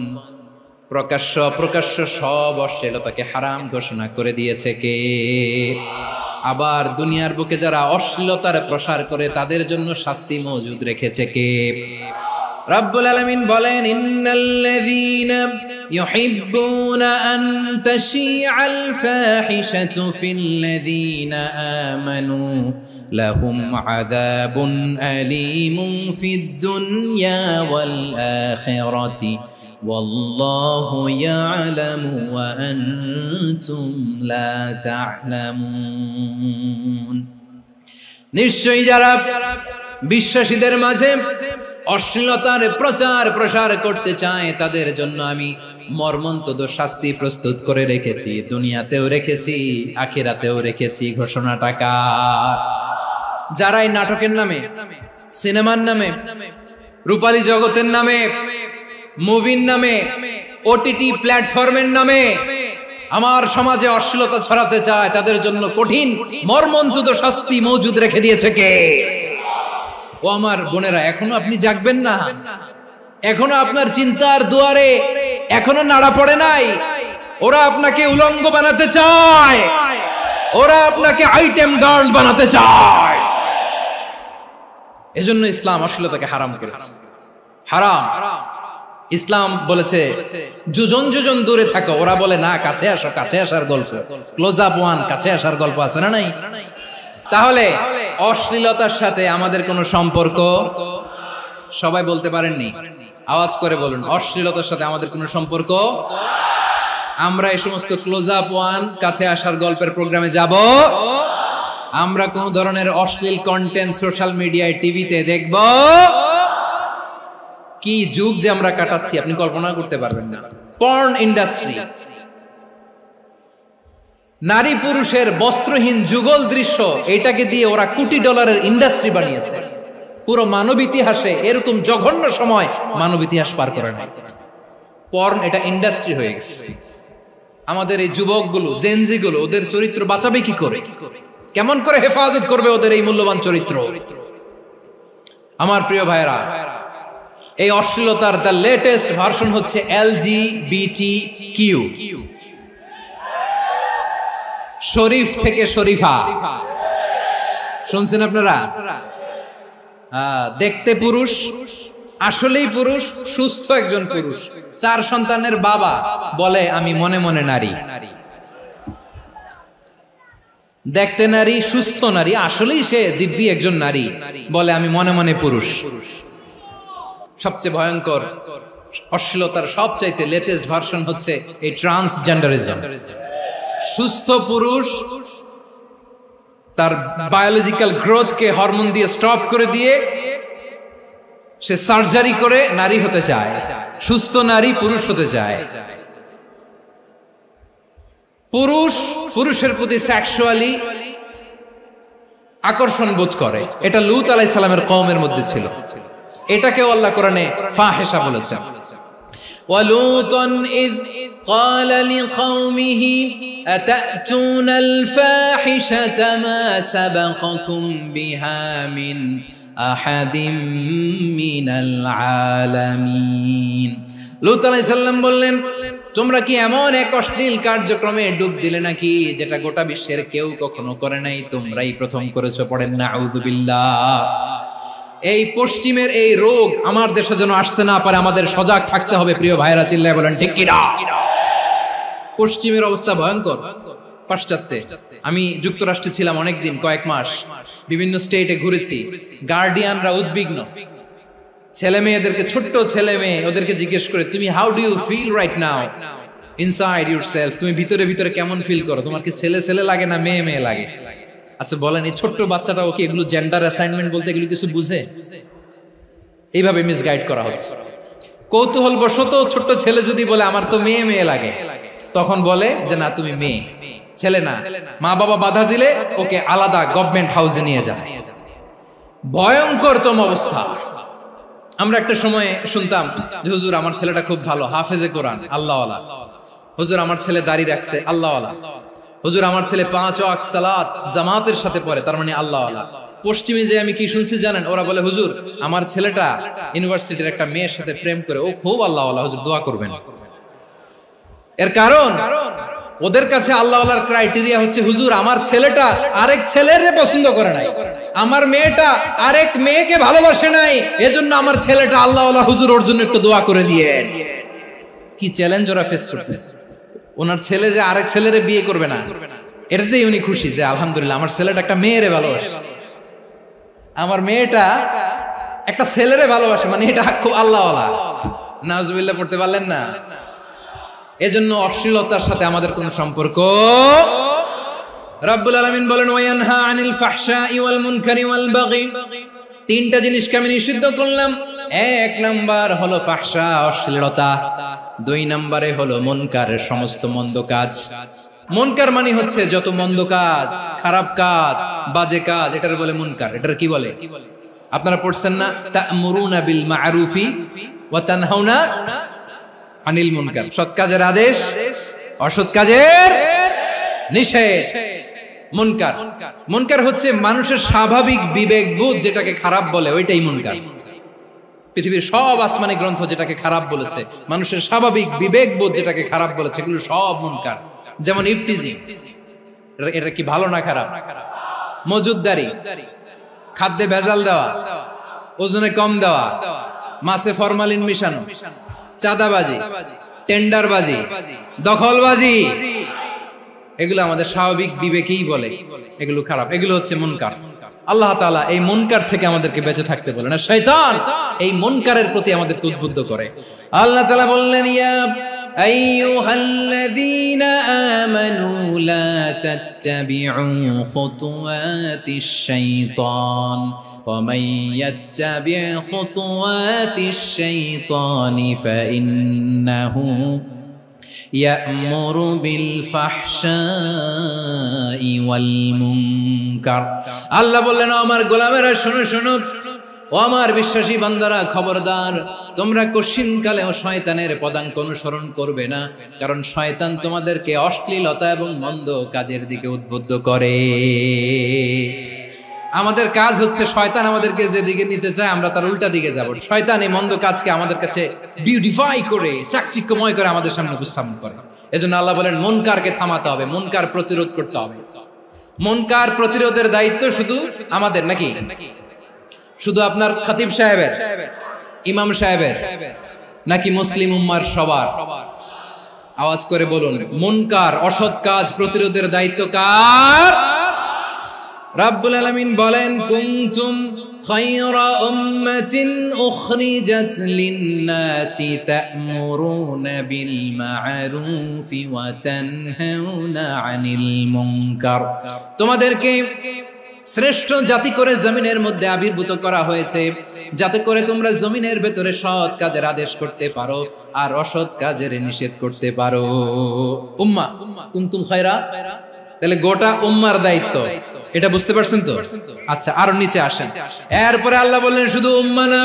প্রকাশ্য অপ্রকাশ্য সব অশ্লীলতাকে হারাম ঘোষণা করে দিয়েছে কে? আবার দুনিয়ার বুকে যারা অশ্লীলতার প্রসার করে তাদের জন্য শাস্তি মজুদ রেখেছে কে? রব্বুল আলামিন বলেন ইন্নাল্লাযীনা ইউহিব্বুনা আন তাশিআল ফাহিশাতু ফিল্লাযীনা আমানু লাহুম আযাবুন আলীমুন ফিদ দুনিয়া ওয়াল আখিরাতি ওয়াল্লাহু ইয়ালামু ওয়া আনতুম লা তা'লামুন। নিশ্চয়ই যারা বিশ্বাসীদের মাঝে অশ্লীলতার প্রচার প্রসার করতে চায় তাদের জন্য আমি মর্মন্তুদ শাস্তি প্রস্তুত করে রেখেছি, দুনিয়াতেও রেখেছি, আখিরাতেও রেখেছি। ঘোষণাটা কার? যারা এই নাটকের নামে, সিনেমার নামে, রূপালী জগতের নামে, মুভির নামে, ওটিটি প্ল্যাটফর্মের নামে আমার সমাজে অশ্লীলতা ছড়াতে চায় তাদের জন্য কঠিন মর্মন্তুদ শাস্তি মজুদ রেখে দিয়েছে কে? ও আমার বোনেরা, এখনো আপনি জাগবেন না? এখনো আপনার চিন্তার দুয়ারে এখনো নাড়া পড়ে নাই? ওরা আপনাকে উলঙ্গ বানাতে চায়, ওরা আপনাকে আইটেম গার্ল বানাতে চায়। এজন্য ইসলাম অশ্লীলতাকে হারাম করেছে। হারাম। ইসলাম বলেছে যোজন যোজন দূরে থাকো, ওরা বলে না কাছে আসো, কাছে আসার গল্প, ক্লোজ আপ ওয়ান, কাছে আসার গল্প আছে না নাই? তাহলে অশ্লীলতার সাথে আমাদের কোনো সম্পর্ক? সবাই বলতে পারেননি, আওয়াজ করে বলুন, অশ্লীলতার সাথে আমাদের কোনো সম্পর্ক? আমরা এই সমস্ত ক্লোজ আপ ওয়ান, কাছে আসার গল্পের প্রোগ্রামে যাব? আমরা কোন ধরনের অশ্লীল কন্টেন্ট সোশ্যাল মিডিয়ায়, টিভিতে দেখব? কি যুগ যে আমরা কাটাচ্ছি আপনি কল্পনা করতে পারবেন না। পর্ন ইন্ডাস্ট্রি, নারী পুরুষের বস্ত্রহীন যুগল দৃশ্য, এটাকে দিয়ে ওরা কোটি ডলারের ইন্ডাস্ট্রি বানিয়েছে। পুরো মানব ইতিহাসে এরকম জঘন্য সময় মানব ইতিহাস পার করে নাই। পর্ন এটা ইন্ডাস্ট্রি হয়ে গেছে। আমাদের এই যুবকগুলো, জেনজি গুলো, ওদের চরিত্র বাঁচাবে কি করে? কেমন করে হেফাজত করবে ওদের এই মূল্যবান চরিত্র? আমার প্রিয় ভাইরা, এই অশ্লীলতার দ্য লেটেস্ট ভার্সন হচ্ছে LGBTQ, শরীফ থেকে শরীফা। শুনছেন আপনারা? দেখতে পুরুষ, আসলেই পুরুষ, সুস্থ একজন পুরুষ, 4 সন্তানের বাবা, বলে আমি মনে মনে নারী। দেখতে নারী, সুস্থ নারী, আসলেই সে দিব্যি একজন নারী, বলে আমি মনে মনে পুরুষ। সবচেয়ে ভয়ঙ্কর অশ্লীলতার সবচাইতে লেটেস্ট ভার্সন হচ্ছে এই ট্রান্সজেন্ডারিজম। সুস্থ পুরুষ তার বায়োলজিক্যাল গ্রোথকে হরমোন দিয়ে স্টপ করে দিয়ে সে সার্জারি করে নারী হতে চায়, সুস্থ নারী পুরুষ হতে চায়। পুরুষ পুরুষের প্রতি সেক্সুয়ালি আকর্ষণ বোধ করে, এটা লূত আলাইহিস সালামের কওমের মধ্যে ছিল। এটাকেও আল্লাহ কোরআনে ফাহিশা বলেছেন। ওয়ালুতান ইয قال لقومه أتأتون الفاحشة ما سبقكم بها من أحد من العالمين। লূত আলাইহিস সালাম বললেন, তোমরা কি এমন এক অশ্লীল কার্যক্রমে ডুব দিলে নাকি যেটা গোটা বিশ্বের কেউ কখনো করে নাই, তোমরাই প্রথম করেছো? পড়েন নাউযুবিল্লাহ। এই পশ্চিমের এই রোগ আমার দেশে যেন আসতে না পারে, আমাদের সজাগ থাকতে হবে। প্রিয় ভাইরা, চিল্লায় বলেন ঠিক কি না? পশ্চিমের অবস্থা ভয়ঙ্কর। পাশ্চাত্যে, আমি যুক্তরাষ্ট্রে ছিলাম অনেকদিন, কয়েক মাস, বিভিন্ন স্টেটে ঘুরেছি। গার্ডিয়ানরা উদ্বিগ্ন, ছেলে মেয়েদেরকে, ছোট্ট ছেলে মেয়ে, ওদেরকে জিজ্ঞেস করে, তুমি how do you feel right now inside yourself? তুমি ভিতরে ভিতরে কেমন ফিল করো? তোমার কি ছেলে ছেলে লাগে না মেয়ে মেয়ে লাগে? আচ্ছা বলেন, এই ছোট্ট বাচ্চাটা ওকে এগুলো জেন্ডার অ্যাসাইনমেন্ট বলতে এগুলো কিছু বুঝে? এইভাবে মিসগাইড করা হচ্ছে। কৌতূহল বশত ছোট্ট ছেলে যদি বলে আমার তো মেয়ে মেয়ে লাগে, তখন বলে যে না তুমি মেয়ে, ছেলে না। মা বাবা বাধা দিলে ওকে আলাদা গভর্নমেন্ট হাউসে নিয়ে যায়। ভয়ঙ্করতম অবস্থা। আমরা একটা সময় শুনতাম যে হুজুর আমার ছেলেটা খুব ভালো, হাফেজে কোরআন, আল্লাহওয়ালা। হুজুর আমার ছেলে দাড়ি রাখছে, আল্লাহওয়ালা। হুজুর আমার ছেলে 5 ওয়াক্ত সালাত জামাতের সাথে পড়ে, তার মানে আল্লাহওয়ালা। পশ্চিমে যে আমি কি শুনছি জানেন? ওরা বলে হুজুর আমার ছেলেটা ইউনিভার্সিটির একটা মেয়ের সাথে প্রেম করে, ও খুব আল্লাহওয়ালা, হুজুর দোয়া করবেন। এর কারণ ওদের কাছে আল্লাহওয়ালার ক্রাইটেরিয়া হচ্ছে, হুজুর আমার ছেলেটা আরেক ছেলের পছন্দ করে নাই, আমার মেয়েটা আরেক মেয়েকে ভালোবাসে নাই, এজন্য আমার ছেলেটা আল্লাহওয়ালা, হুজুর ওর জন্য একটু দোয়া করে দিয়ে। কি চ্যালেঞ্জ ওরা ফেস করতেছে। ওনার ছেলে যে আরেক ছেলেরে বিয়ে করবে না, এটাতেই উনি খুশি যে আলহামদুলিল্লাহ আমার ছেলেটা একটা মেয়েরে ভালোবাসে, আমার মেয়েটা একটা ছেলেরে ভালোবাসে, মানে এটা খুব আল্লাহওয়ালা। নাউজুবিল্লাহ পড়তে পারলেন না? এজন্য অশ্লীলতার সাথে আমাদের কোন সম্পর্ক। রব্বুল আলামিন বলেন ওয়ায়ানহা আনিল ফাহশাই ওয়াল মুনকারি ওয়াল বাগি, তিনটা জিনিসকে আমি নিষিদ্ধ করলাম। এক নাম্বার হলো ফাহশা, অশ্লীলতা। দুই নম্বরে হলো মুনকার, সমস্ত মন্দ কাজ। মুনকার মানে হচ্ছে যত মন্দ কাজ, খারাপ কাজ, বাজে কাজ, এটার বলে মুনকার। এটার কি বলে? আপনারা পড়ছেন না, তা'মুরুনা বিল মা'রুফি ওয়া তানহাউনা আনিল মুনকার। সৎ কাজের আদেশ, অসৎ কাজের নিষেধ। মুনকার, মুনকার হচ্ছে মানুষের স্বাভাবিক বিবেকবোধ যেটাকে খারাপ বলে, ওইটাই মুনকার। পৃথিবীর সব আসমানি গ্রন্থ যেটাকে খারাপ বলেছে, মানুষের স্বাভাবিক বিবেকবোধ যেটাকে খারাপ বলেছে, এগুলো সব মুনকার। যেমন ইফতিজিং, এটা কি ভালো না খারাপ? মজুদদারি, খাদ্যে ভেজাল দেওয়া, ওজনে কম দেওয়া, মাছে ফরমালিন মিশানো, চাঁদাবাজি, টেন্ডারবাজি, দখলবাজি, এগুলো আমাদের স্বাভাবিক বিবেকেই বলে এগুলো খারাপ, এগুলো হচ্ছে মুনকার। আল্লাহ তাআলা এই মুনকার থেকে আমাদেরকে বেঁচে থাকতে বলেন, আর শয়তান এই মুনকারের প্রতি আমাদেরকে উদ্বুদ্ধ করে। আল্লাহ তাআলা বললেন, ইয়া আইয়ুহাল্লাযীনা আমানু লা তাত্তাবিউ খুতুওয়াতিশ শাইতান ওয়া মান ইয়াত্তাবি' খুতুওয়াতিশ শাইতানি ফাইন্নাহু ইয়া'মুরু বিল ফাহশাই ওয়াল মুনকার। আল্লাহ বললেন, আমার গোলামেরা শোনো শোনো, ও আমার বিশ্বাসী বান্দারা খবরদার, তোমরা কশিনকালেও শয়তানের পদাঙ্ক অনুসরণ করবে না, কারণ শয়তান তোমাদেরকে অশ্লীলতা এবং মন্দ কাজের দিকে উদ্বুদ্ধ করে। আমাদের কাজ হচ্ছে শয়তান আমাদেরকে যেদিকে নিতে চায় আমরা তার উল্টা দিকে যাব। শয়তান এই মন্দ কাজকে আমাদের কাছে বিউটিফাই করে, চাকচিক্যময় করে আমাদের সামনে উপস্থাপন করে। এজন্য আল্লাহ বলেন মুনকারকে থামাতে হবে, মুনকার প্রতিরোধ করতে হবে। মুনকার প্রতিরোধের দায়িত্ব শুধু আমাদের নাকি? শুধু আপনার খতিব সাহেবের, ইমাম সাহেবের, নাকি মুসলিম উম্মার সবার? আওয়াজ করে বলুন, মুনকার অসৎ কাজ প্রতিরোধের দায়িত্ব কার? রাব্বুল আলামিন বলেন, কুনতুম খায়রা উম্মাতিন উখরিজাত লিন-নাসি তা'মুরুনা বিল মা'রুফি ওয়া তানহাউনা আনিল মুনকার। তোমাদেরকে শ্রেষ্ঠ জাতি করে জমিনের মধ্যে আবির্ভূত করা হয়েছে, যাতে করে তোমরা জমিনের ভেতরে সৎ কাজের আদেশ করতে পারো আর অসৎ কাজের নিষেধ করতে পারো। উম্মাহ, কুনতুম খায়রা, তাহলে গোটা উম্মার দায়িত্ব, এটা বুঝতে পারছেন তো? আচ্ছা, আরো নিচে আসেন। এরপরে আল্লাহ বললেন, শুধু উম্মাহ না,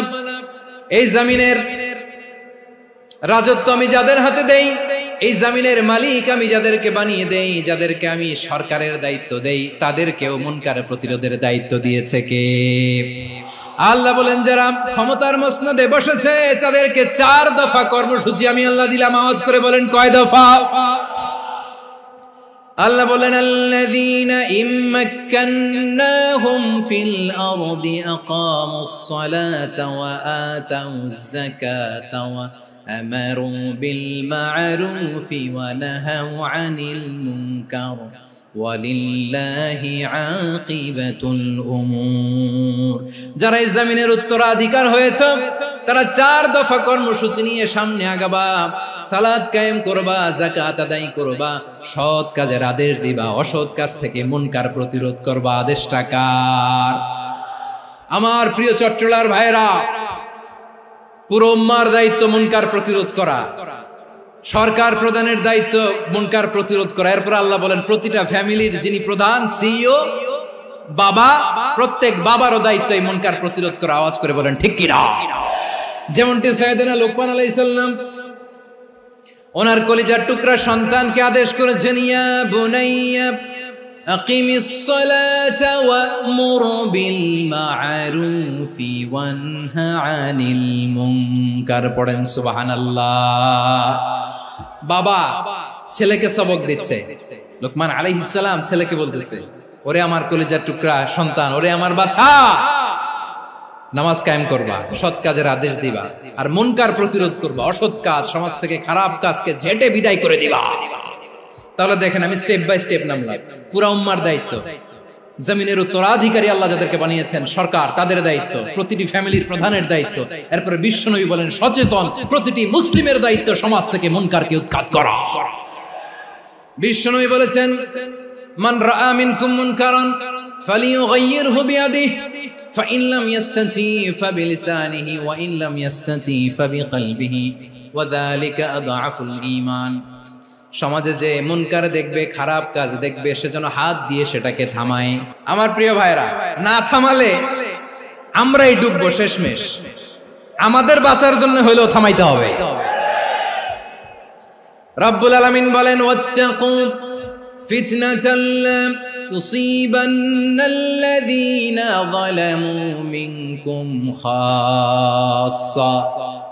এই জমিনের রাজত্ব আমি যাদের হাতে দেই, এই জমিনের মালিক আমি যাদেরকে বানিয়ে দেই, যাদেরকে আমি সরকারের দায়িত্ব দেই, তাদেরকেও মুনকার প্রতিরোধের দায়িত্ব দিয়েছে কে? আল্লাহ বলেন, যারা ক্ষমতার মসনদে বসেছে তাদেরকে 4 দফা কর্মসূচি আমি আল্লাহ দিলাম। আওয়াজ করে বলেন, কয় দফা? আল্লাহ বলেন, আল্লাযীনা ইম্মাক্কান্নাহুম ফিল আরদি আকামুস সালাতা ওয়া আতাউয যাকাতা ওয়া আমারু বিল মা'রুফি ওয়া নাহাউ আনিল মুনকার ওয়ালিল্লাহি আকিবাতুল উমুর। যারা এই জমিনের উত্তরাধিকার হয়েছে তারা 4 দফা কর্মসূচি নিয়ে সামনে আগাবা। সালাত কায়েম করবা, যাকাত আদায় করবা, সৎ কাজের আদেশ দিবা, অসৎ কাজ থেকে মুনকার প্রতিরোধ করবা। আদেশটা কার? আমার প্রিয় চট্টলার ভাইরা, পুরো উম্মার দায়িত্ব মুনকার প্রতিরোধ করা, সরকার প্রধানের দায়িত্ব মুনকার প্রতিরোধ করা। এরপর আল্লাহ বলেন, প্রতিটা ফ্যামিলির যিনি প্রধান সিইও বাবা, প্রত্যেক বাবারও দায়িত্ব এই মুনকার প্রতিরোধ করা। আওয়াজ করে বলেন ঠিক কি না? যেমনটি সাইয়েদনা লুকমান আলাইহিস সালাম ওনার কলিজার টুকরা সন্তানকে আদেশ করেছেন, ইয়া বুনাইয়া আকিমিস সালাতা ওয়া'মুর বিল মা'রুফি ওয়ানহা আনিল মুনকার। পড়েন সুবহানাল্লাহ। বাবা ছেলেকে সবক দিচ্ছে। লোকমান আলাইহিস সালাম ছেলেকে বলতেছে, ওরে আমার কলিজার টুকরা সন্তান, ওরে আমার বাছা, নামাজ কায়েম করবা, সৎ কাজের আদেশ দিবা, আর মুনকার প্রতিরোধ করবা, অসৎ কাজ, সমাজ থেকে খারাপ কাজকে ঝেঁটে বিদায় করে দিবা। তাহলে দেখেন আমি স্টেপ বাই স্টেপ নামলাম। পুরা উম্মার দায়িত্ব, জমিনের উত্তরাধিকারী আল্লাহ যাদেরকে বানিয়েছেন সরকার, তাদের দায়িত্ব, প্রতিটি ফ্যামিলির প্রধানের দায়িত্ব, এরপরে বিশ্বনবী বলেন সচেতন প্রতিটি মুসলিমের দায়িত্ব সমাজ থেকে মুনকারকে উৎখাত করা। বিশ্বনবী বলেছেন, মান রাআ মিনকুম মুনকারান ফালিয়ুগাইয়িরহু বিয়াদিহি ফাইন লাম ইয়াসতাতি ফাবিলিসানিহি ওয়া ইন লাম ইয়াসতাতি ফাবিকলবিহি ওয়া যালিকা আযআফুল ঈমান। সমাজে যে মুনকার দেখবে, খারাপ কাজ দেখবে, সে যেন হাত দিয়ে সেটাকে থামায়। আমার প্রিয় ভাইরা, না থামালে আমরাই ডুববো শেষমেশ। আমাদের বাঁচার জন্য হইলেও থামাইতে হবে। রব্বুল আলামিন বলেন, ওয়াত্তাকু ফিতনাতাল লা তুসিবান্নাল্লাযীনা যালামু মিনকুম খাসসা।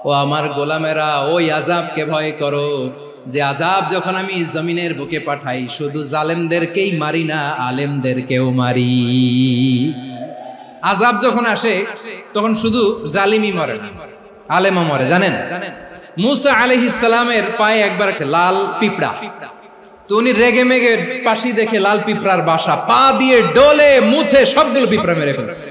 ও আমার গোলামেরা, ওই আযাবকে ভয় করো যে আযাব যখন আমি জমিনের বুকে পাঠাই শুধু জালেমদেরকেই মারি না, আলেমদেরকেও মারি। আযাব যখন আসে তখন শুধু জালিমই মরে না, আলেমও মরে। জানেন মুসা আলাইহিস সালামের পায়ে একবার লাল পিঁপড়া, তো উনি রেগে মেগে পাশি দেখে লাল পিঁপড়ার বাসা, পা দিয়ে ডলে মুছে সবগুলো পিঁপড়া মেরে ফেলছে।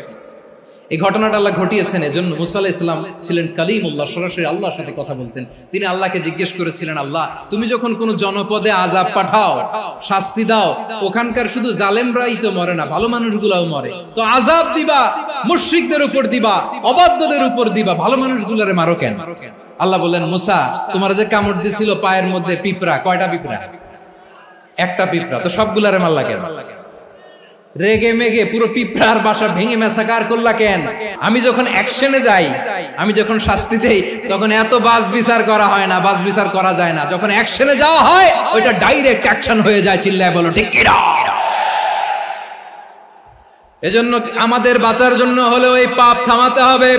এই ঘটনাটা আল্লাহ ঘটিয়েছেন। এজন্য মুসা আলাইহিস সালাম ছিলেন কালিমুল্লাহ, সরাসরি আল্লাহর সাথে কথা বলতেন। তিনি আল্লাহকে জিজ্ঞেস করেছিলেন, আল্লাহ তুমি যখন কোন জনপদে আযাব পাঠাও, শাস্তি দাও, ওখানকার শুধু জালেমরাই তো মরে না, ভালো মানুষগুলাও মরে, তো আযাব দিবা মুশরিকদের উপর দিবা, অবাধ্যদের উপর দিবা, ভালো মানুষগুলোরে মারো কেন? আল্লাহ বললেন, মুসা তোমার যে কামড় দিছিল পায়ের মধ্যে পিঁপড়া, কয়টা পিঁপড়া? একটা পিঁপড়া, তো সবগুলারে মারলা কেন? রেগে মেগে পুরো পিঁপড়ার বাসা ভেঙে মেসাকার করলা কেন? আমি যখন অ্যাকশনে যাই, আমি যখন শাস্তি দেই, তখন এত বাস বিচার করা হয় না, বাস বিচার করা যায় না। যখন অ্যাকশনে যাওয়া হয় ওইটা ডাইরেক্ট অ্যাকশন হয়ে যায়। চিল্লায় বলো ঠিক কি না? এজন্য আমাদের বাঁচার জন্য হলেও এই পাপ থামাতে হবে,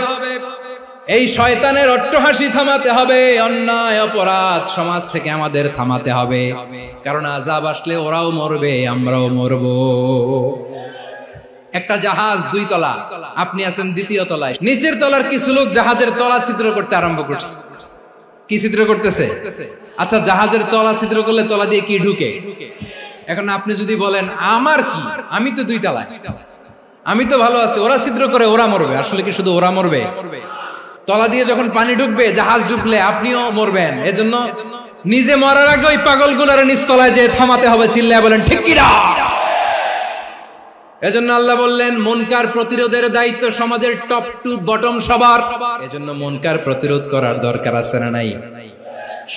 এই শয়তানের অট্টহাসি থামাতে হবে, অন্যায় অপরাধ সমাজ থেকে আমাদের থামাতে হবে। কারণ আযাব আসলে ওরাও মরবে, আমরাও মরব। একটা জাহাজ 2 তলা, আপনি আছেন 2য় তলায়। নিচের তলার কিছু লোক জাহাজের তলা ছিদ্র করতে আরম্ভ করছে। কি ছিদ্র করতেছে? আচ্ছা, জাহাজের তলা ছিদ্র করলে তলা দিয়ে কি ঢুকে? এখন আপনি যদি বলেন আমার কি, আমি তো 2 তলায়, আমি তো ভালো আছি, ওরা ছিদ্র করে ওরা মরবে। আসলে কি শুধু ওরা মরবে? তলা দিয়ে যখন পানি ঢুকবে, জাহাজ ঢুকলে আপনিও মরবেন। এজন্য নিজে মরার আগে ওই পাগলগুলোর নিচতলায় যে থামাতে হবে। চিল্লায় বলেন ঠিক কি না? এজন্য আল্লাহ বললেন, মুনকার প্রতিরোধের দায়িত্ব সমাজের টপ টু বটম সবার। এজন্য মুনকার প্রতিরোধ করার দরকার আছে না নাই?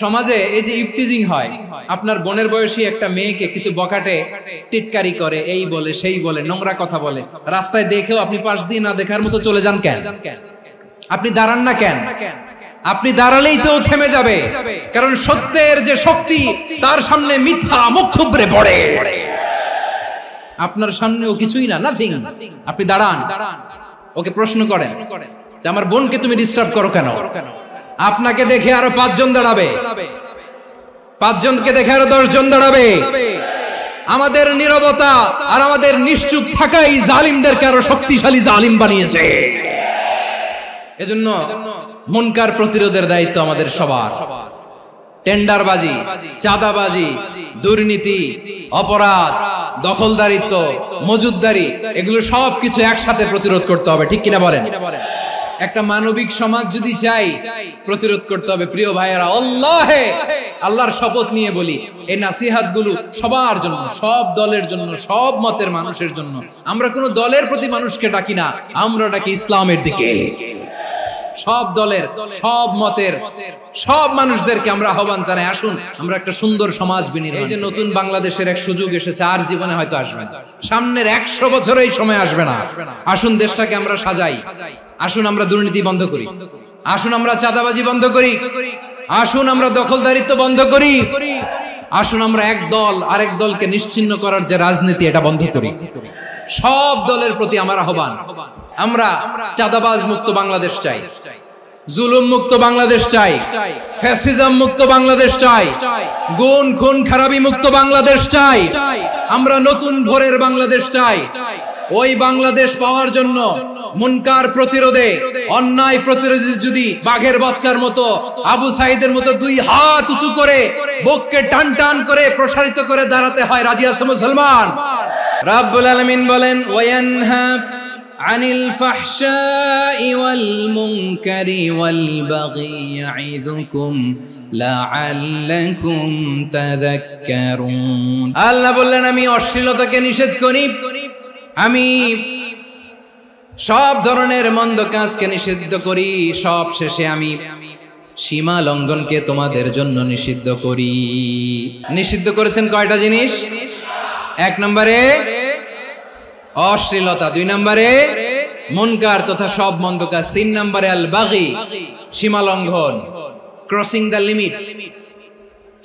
সমাজে এই যে ইফটিজিং হয়, আপনার বোনের বয়সী একটা মেয়েকে কিছু বকাটে টিটকারি করে, এই বলে সেই বলে, নোংরা কথা বলে, রাস্তায় দেখেও আপনি পাশ দিয়ে না দেখার মতো চলে যান কেন? আপনি দাঁড়ান না কেন? আপনি দাঁড়ালেই তো থেমে যাবে, কারণ সত্যের যে শক্তি তার সামনে মিথ্যা মুখ থুবড়ে পড়ে। আপনার সামনে ও কিছুই না, নাথিং। আপনি দাঁড়ান, ওকে প্রশ্ন করেন যে আমার বোনকে তুমি ডিস্টার্ব করো কেন? আপনাকে দেখে আরো 5 জন দাঁড়াবে, 5 জনকে দেখে আরো 10 জন দাঁড়াবে। আমাদের নীরবতা আর আমাদের নিশ্চুপ থাকাই জালিমদেরকে আরো শক্তিশালী জালিম বানিয়েছে। এজন্য মুনকার প্রতিরোধের দায়িত্ব আমাদের সবার। টেন্ডারবাজি, চাঁদাবাজি, দুর্নীতি, অপরাধ, দখলদারিত্ব, মজুদদারি, এগুলো সবকিছু একসাথে প্রতিরোধ করতে হবে। ঠিক কিনা বলেন? একটা মানবিক সমাজ যদি চাই, প্রতিরোধ করতে হবে। প্রিয় ভাইয়েরা, আল্লাহর শপথ নিয়ে বলি, এই নাসিহাত গুলো সবার জন্য, সব দলের জন্য, সব মতের মানুষের জন্য। আমরা কোন দলের প্রতি মানুষকে ডাকি না, আমরা ডাকি ইসলামের দিকে। সব দলের, সব মতের, সব মানুষদেরকে আমরা আহ্বান জানাই, আসুন আমরা একটা সুন্দর সমাজ বিনির্মাণ। এই যে নতুন বাংলাদেশের এক সুযোগ এসেছে, আর জীবনে হয়তো আসবে না, সামনের 100 বছর এই সময় আসবে না। আসুন দেশটাকে আমরা সাজাই, আসুন আমরা দুর্নীতি বন্ধ করি, আসুন আমরা চাঁদাবাজি বন্ধ করি, আসুন আমরা দখলদারিত্ব বন্ধ করি, আসুন আমরা এক দল আরেক দলকে নিশ্চিহ্ন করার যে রাজনীতি, এটা বন্ধ করি। সব দলের প্রতি আমার আহ্বান, আমরা চাঁদাবাজ মুক্ত বাংলাদেশ চাই, জুলুম মুক্ত বাংলাদেশ চাই, ফ্যাসিজম মুক্ত বাংলাদেশ চাই, গুণ খুন খারাপি মুক্ত বাংলাদেশ চাই, আমরা নতুন ভোরের বাংলাদেশ চাই। ওই বাংলাদেশ পাওয়ার জন্য মুনকার প্রতিরোধে, অন্যায় প্রতিরোধে যদি বাঘের বাচ্চার মতো, আবু সাইদের মতো দুই হাত উঁচু করে বুককে টান টান করে প্রসারিত করে দাঁড়াতে হয়, রাজি আছো মুসলমান? রাব্বুল আলামিন বলেন, ওয়ায়ানহা আনিল ফাহশাই ওয়াল মুনকারি ওয়াল বাগি ইয়াইদুকুম লাআল্লাকুম তাযাক্কারুন। আল্লাহ বললেন, আমি অশ্লীলতাকে নিষেধ করি, আমি সব ধরনের মন্দ কাজকে নিষিদ্ধ করি, সব শেষে আমি সীমা লঙ্ঘনকে তোমাদের জন্য নিষিদ্ধ করি। নিষিদ্ধ করেছেন কয়টা জিনিস? 1 নম্বরে অশ্লীলতা, 2 নম্বরে মুনকার তথা সব মন্দ কাজ, 3 নম্বরে আল বাগি সীমা লঙ্ঘন, ক্রসিং দ্য লিমিট।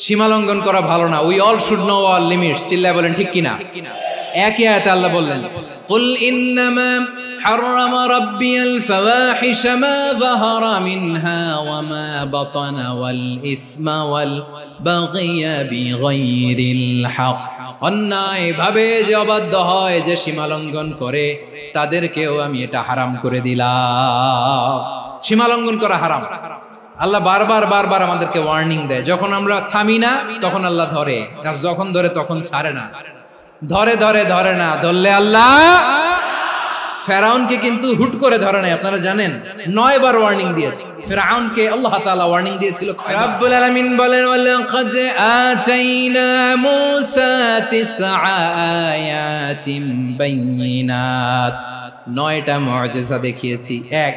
সীমা লঙ্ঘন করা ভালো না। We all should know our limits. চিল্লায় বলেন ঠিক কিনা? একই আয়াতে আল্লাহ বললেন, কুল ইন্নামা হারামা রাব্বিয়াল ফাওয়াহিশা মা যাহারা মিনহা ওয়া মা বাতানা ওয়াল ইসমা ওয়াল বাগিয়া বিগাইরিল হক। অন্যায় ভাবে যে অবাধ্য হয়, যে সীমা লঙ্ঘন করে, তাদেরকেও আমি এটা হারাম করে দিলাম। সীমা লঙ্ঘন করা হারাম। আল্লাহ বারবার বারবার আমাদেরকে ওয়ার্নিং দেয়। যখন আমরা থামি না তখন আল্লাহ ধরে, আর যখন ধরে তখন ছাড়ে না। ধরে ধরে ধরে না, ধরলে আল্লাহ। ফেরাউনকে কিন্তু হুট করে ধরে নাই, আপনারা জানেন 9 বার ওয়ার্নিং দিয়েছে ফেরাউনকে। আল্লাহ তাআলা ওয়ার্নিং দিয়েছিল। রব্বুল আলামিন বলেন, ওয়ালাকাদ আতাইনা মূসা 9 আয়াতিন বাইয়িনাত। 9টা মুআজিজা দেখিয়েছি, 1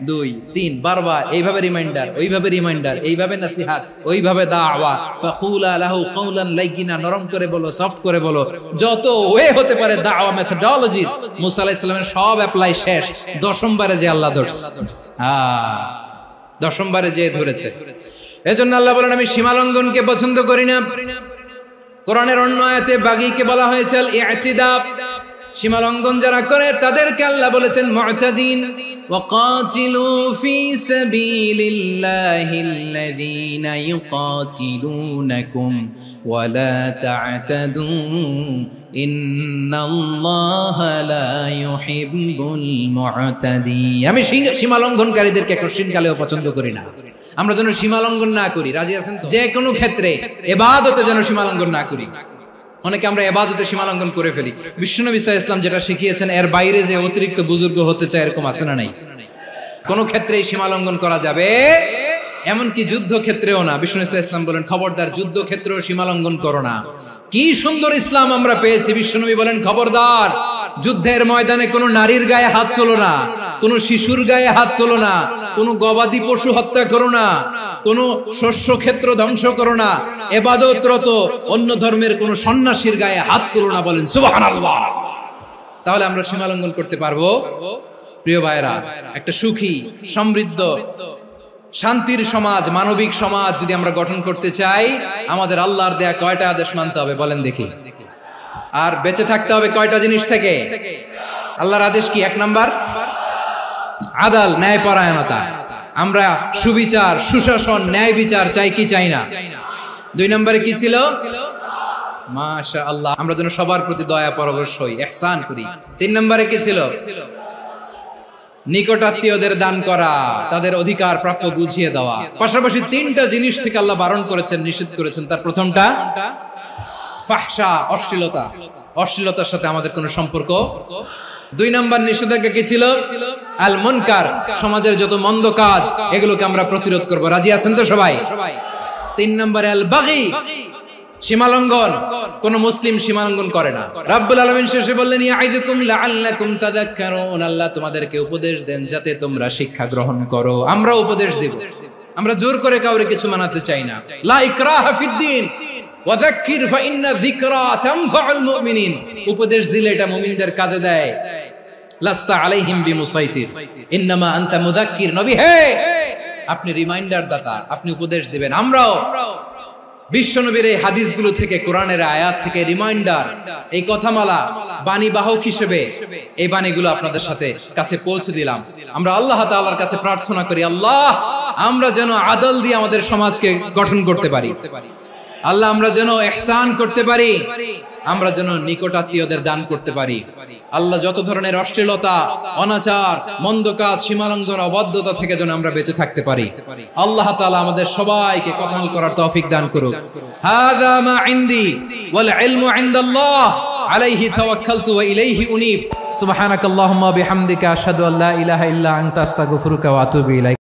2 3 বারবার এইভাবে রিমাইন্ডার, ওইভাবে রিমাইন্ডার, এইভাবে নসিহত, ওইভাবে দাওয়া। ফাকুলা লাহু কাওলান লাইয়িনা, নরম করে বলো, সফট করে বলো, যত ওয়ে হতে পারে দাওয়া মেথডোলজি। মুসা আলাইহিস সালামের সব অ্যাপ্লাই শেষ, 10ম বারে যে আল্লাহ ধরছে। 10ম বারে যে ধরেছে। এজন্য আল্লাহ বলেন, আমি সীমা লঙ্ঘনকে পছন্দ করি না। কোরআনের অন্য আয়াতে বাগীকে বলা হয়েছে আল ইতিদা। সীমা লঙ্ঘন যারা করে তাদেরকে আল্লাহ বলেছেন মুতাদিন। ওয়াকাতিলু ফি সাবিলিল্লাহিল্লাযীনা ইউকাতিলুনাকুম ওয়া লা তা'তাদু ইন্নাল্লাহা লা ইউহিব্বুল মুতাদিন। আমি সীমা লঙ্ঘনকারীদেরকে কোশ্চিনকালেও পছন্দ করি না। আমরা যেন সীমা লঙ্ঘন না করি, রাজি আছেন তো? যে কোনো ক্ষেত্রে ইবাদতে যেন সীমা লঙ্ঘন না করি। অনেকে আমরা ইবাদতে সীমা লঙ্ঘন করে ফেলি। বিশ্বনবী সাল্লাল্লাহু আলাইহি ওয়াসাল্লাম যেটা শিখিয়েছেন, এর বাইরে যে অতিরিক্ত বুজুর্গ হতে চায়, এরকম আছে না নাই? কোন ক্ষেত্রেই সীমা লঙ্ঘন করা যাবে, এমনকি যুদ্ধ ক্ষেত্রেও না। বিশ্বনবী সাল্লাল্লাহু আলাইহি ওয়াসাল্লাম বলেন, খবরদার যুদ্ধ ক্ষেত্রেও সীমা লঙ্ঘন করো না। কি সুন্দর ইসলাম আমরা পেয়েছি। বিশ্বনবী বলেন, খবরদার যুদ্ধের ময়দানে কোনো নারীর গায়ে হাত তোলো না, কোনো শিশুর গায়ে হাত তোলো না, কোনো গবাদি পশু হত্যা করো না, কোন শস্য ক্ষেত্র ধ্বংস করো না, ইবাদতরত অন্য ধর্মের কোন সন্ন্যাসীর গায়ে হাত তুলো না। বলেন সুবহানাল্লাহ। তাহলে আমরা সীমা লঙ্ঘন করতে পারবো। প্রিয় ভাইরা, একটা সুখী, সমৃদ্ধ, শান্তির সমাজ, মানবিক সমাজ যদি আমরা গঠন করতে চাই, আমাদের আল্লাহর দেয়া কয়টা আদেশ মানতে হবে বলেন দেখি? আর বেঁচে থাকতে হবে কয়টা জিনিস থেকে? আল্লাহর আদেশ কি? 1 নাম্বার আদাল, ন্যায়পরায়ণতা। আমরা সুবিচার, সুশাসন, ন্যায় বিচার চাই কি চাই না? 2 নম্বরে কি ছিল? মাশাআল্লাহ, আমরা যেন সবার প্রতি দয়া পরবশ হই, ইহসান করি। 3 নম্বরে কি ছিল? নিকটাত্মীয়দের দান করা, তাদের অধিকার প্রাপ্য বুঝিয়ে দেওয়া। পাশাপাশি 3টা জিনিস থেকে আল্লাহ বারণ করেছেন, নিষেধ করেছেন। তার প্রথমটা ফাহশা, অশ্লীলতা। অশ্লীলতার সাথে আমাদের কোনো সম্পর্ক। 2 নম্বর নিষেধাজ্ঞা কি ছিল? আল মুনকার, সমাজের যত মন্দ কাজ, এগুলোকে আমরা প্রতিরোধ করব। রাজি আছেন তো সবাই? 3 নম্বরে আল বাগী, সীমালঙ্ঘন। কোন মুসলিম সীমালঙ্ঘন করে না। রাব্বুল আলামিন শেষে বললেন, ইয়াইদুকুম লাআল্লাকুম তাযাক্কারুন। আল্লাহ তোমাদেরকে উপদেশ দেন যাতে তোমরা শিক্ষা গ্রহণ করো। আমরা উপদেশ দেব, আমরা জোর করে কাউরে কিছু মানাতে চাই না। লা ইকরাহা ফিদ্দিন ওয়াযাক্কির ফাইন্না যিকরা তানফাউল মুমিনিন। উপদেশ দিলে এটা মুমিনদের কাজে দেয়। লাস্তা আলাইহিম বিমুসাইতির ইন্নামা আনতা মুযাক্কির। নবী হে, আপনি রিমাইন্ডার দাতা, আপনি উপদেশ দিবেন। আমরাও বিশ্বনবীর এই হাদিসগুলো থেকে, কোরআনের আয়াত থেকে রিমাইন্ডার, এই কথামালা বাণী বাহক হিসেবে এই বাণীগুলো আপনাদের সাথে কাছে পৌঁছে দিলাম। আমরা আল্লাহ তাআলার কাছে প্রার্থনা করি, আল্লাহ আমরা যেন আদল দিয়ে আমাদের সমাজকে গঠন করতে পারি, আল্লাহ আমরা যেন ইহসান করতে পারি, আমরা যেন নিকটাত্মীয়দের দান করতে পারি। আল্লাহ যত ধরনের অশ্লীলতা, অনাচার, মন্দ কাজ, সীমালঙ্ঘন, অবাধ্যতা থেকে যেন আমরা বেঁচে থাকতে পারি। আল্লাহ তাআলা আমাদের সবাইকে কবুল করার তৌফিক দান করুক। হাযা মা ইনদি ওয়াল ইলমু ইনদাল্লাহ আলাইহি তাওয়াক্কালতু ওয়া ইলাইহি উনীব। সুবহানাকাল্লাহুম্মা বিহামদিকা আশহাদু আল্লা ইলাহা ইল্লা আনতা আস্তাগফিরুকা ওয়া আতুবু ইলাইক।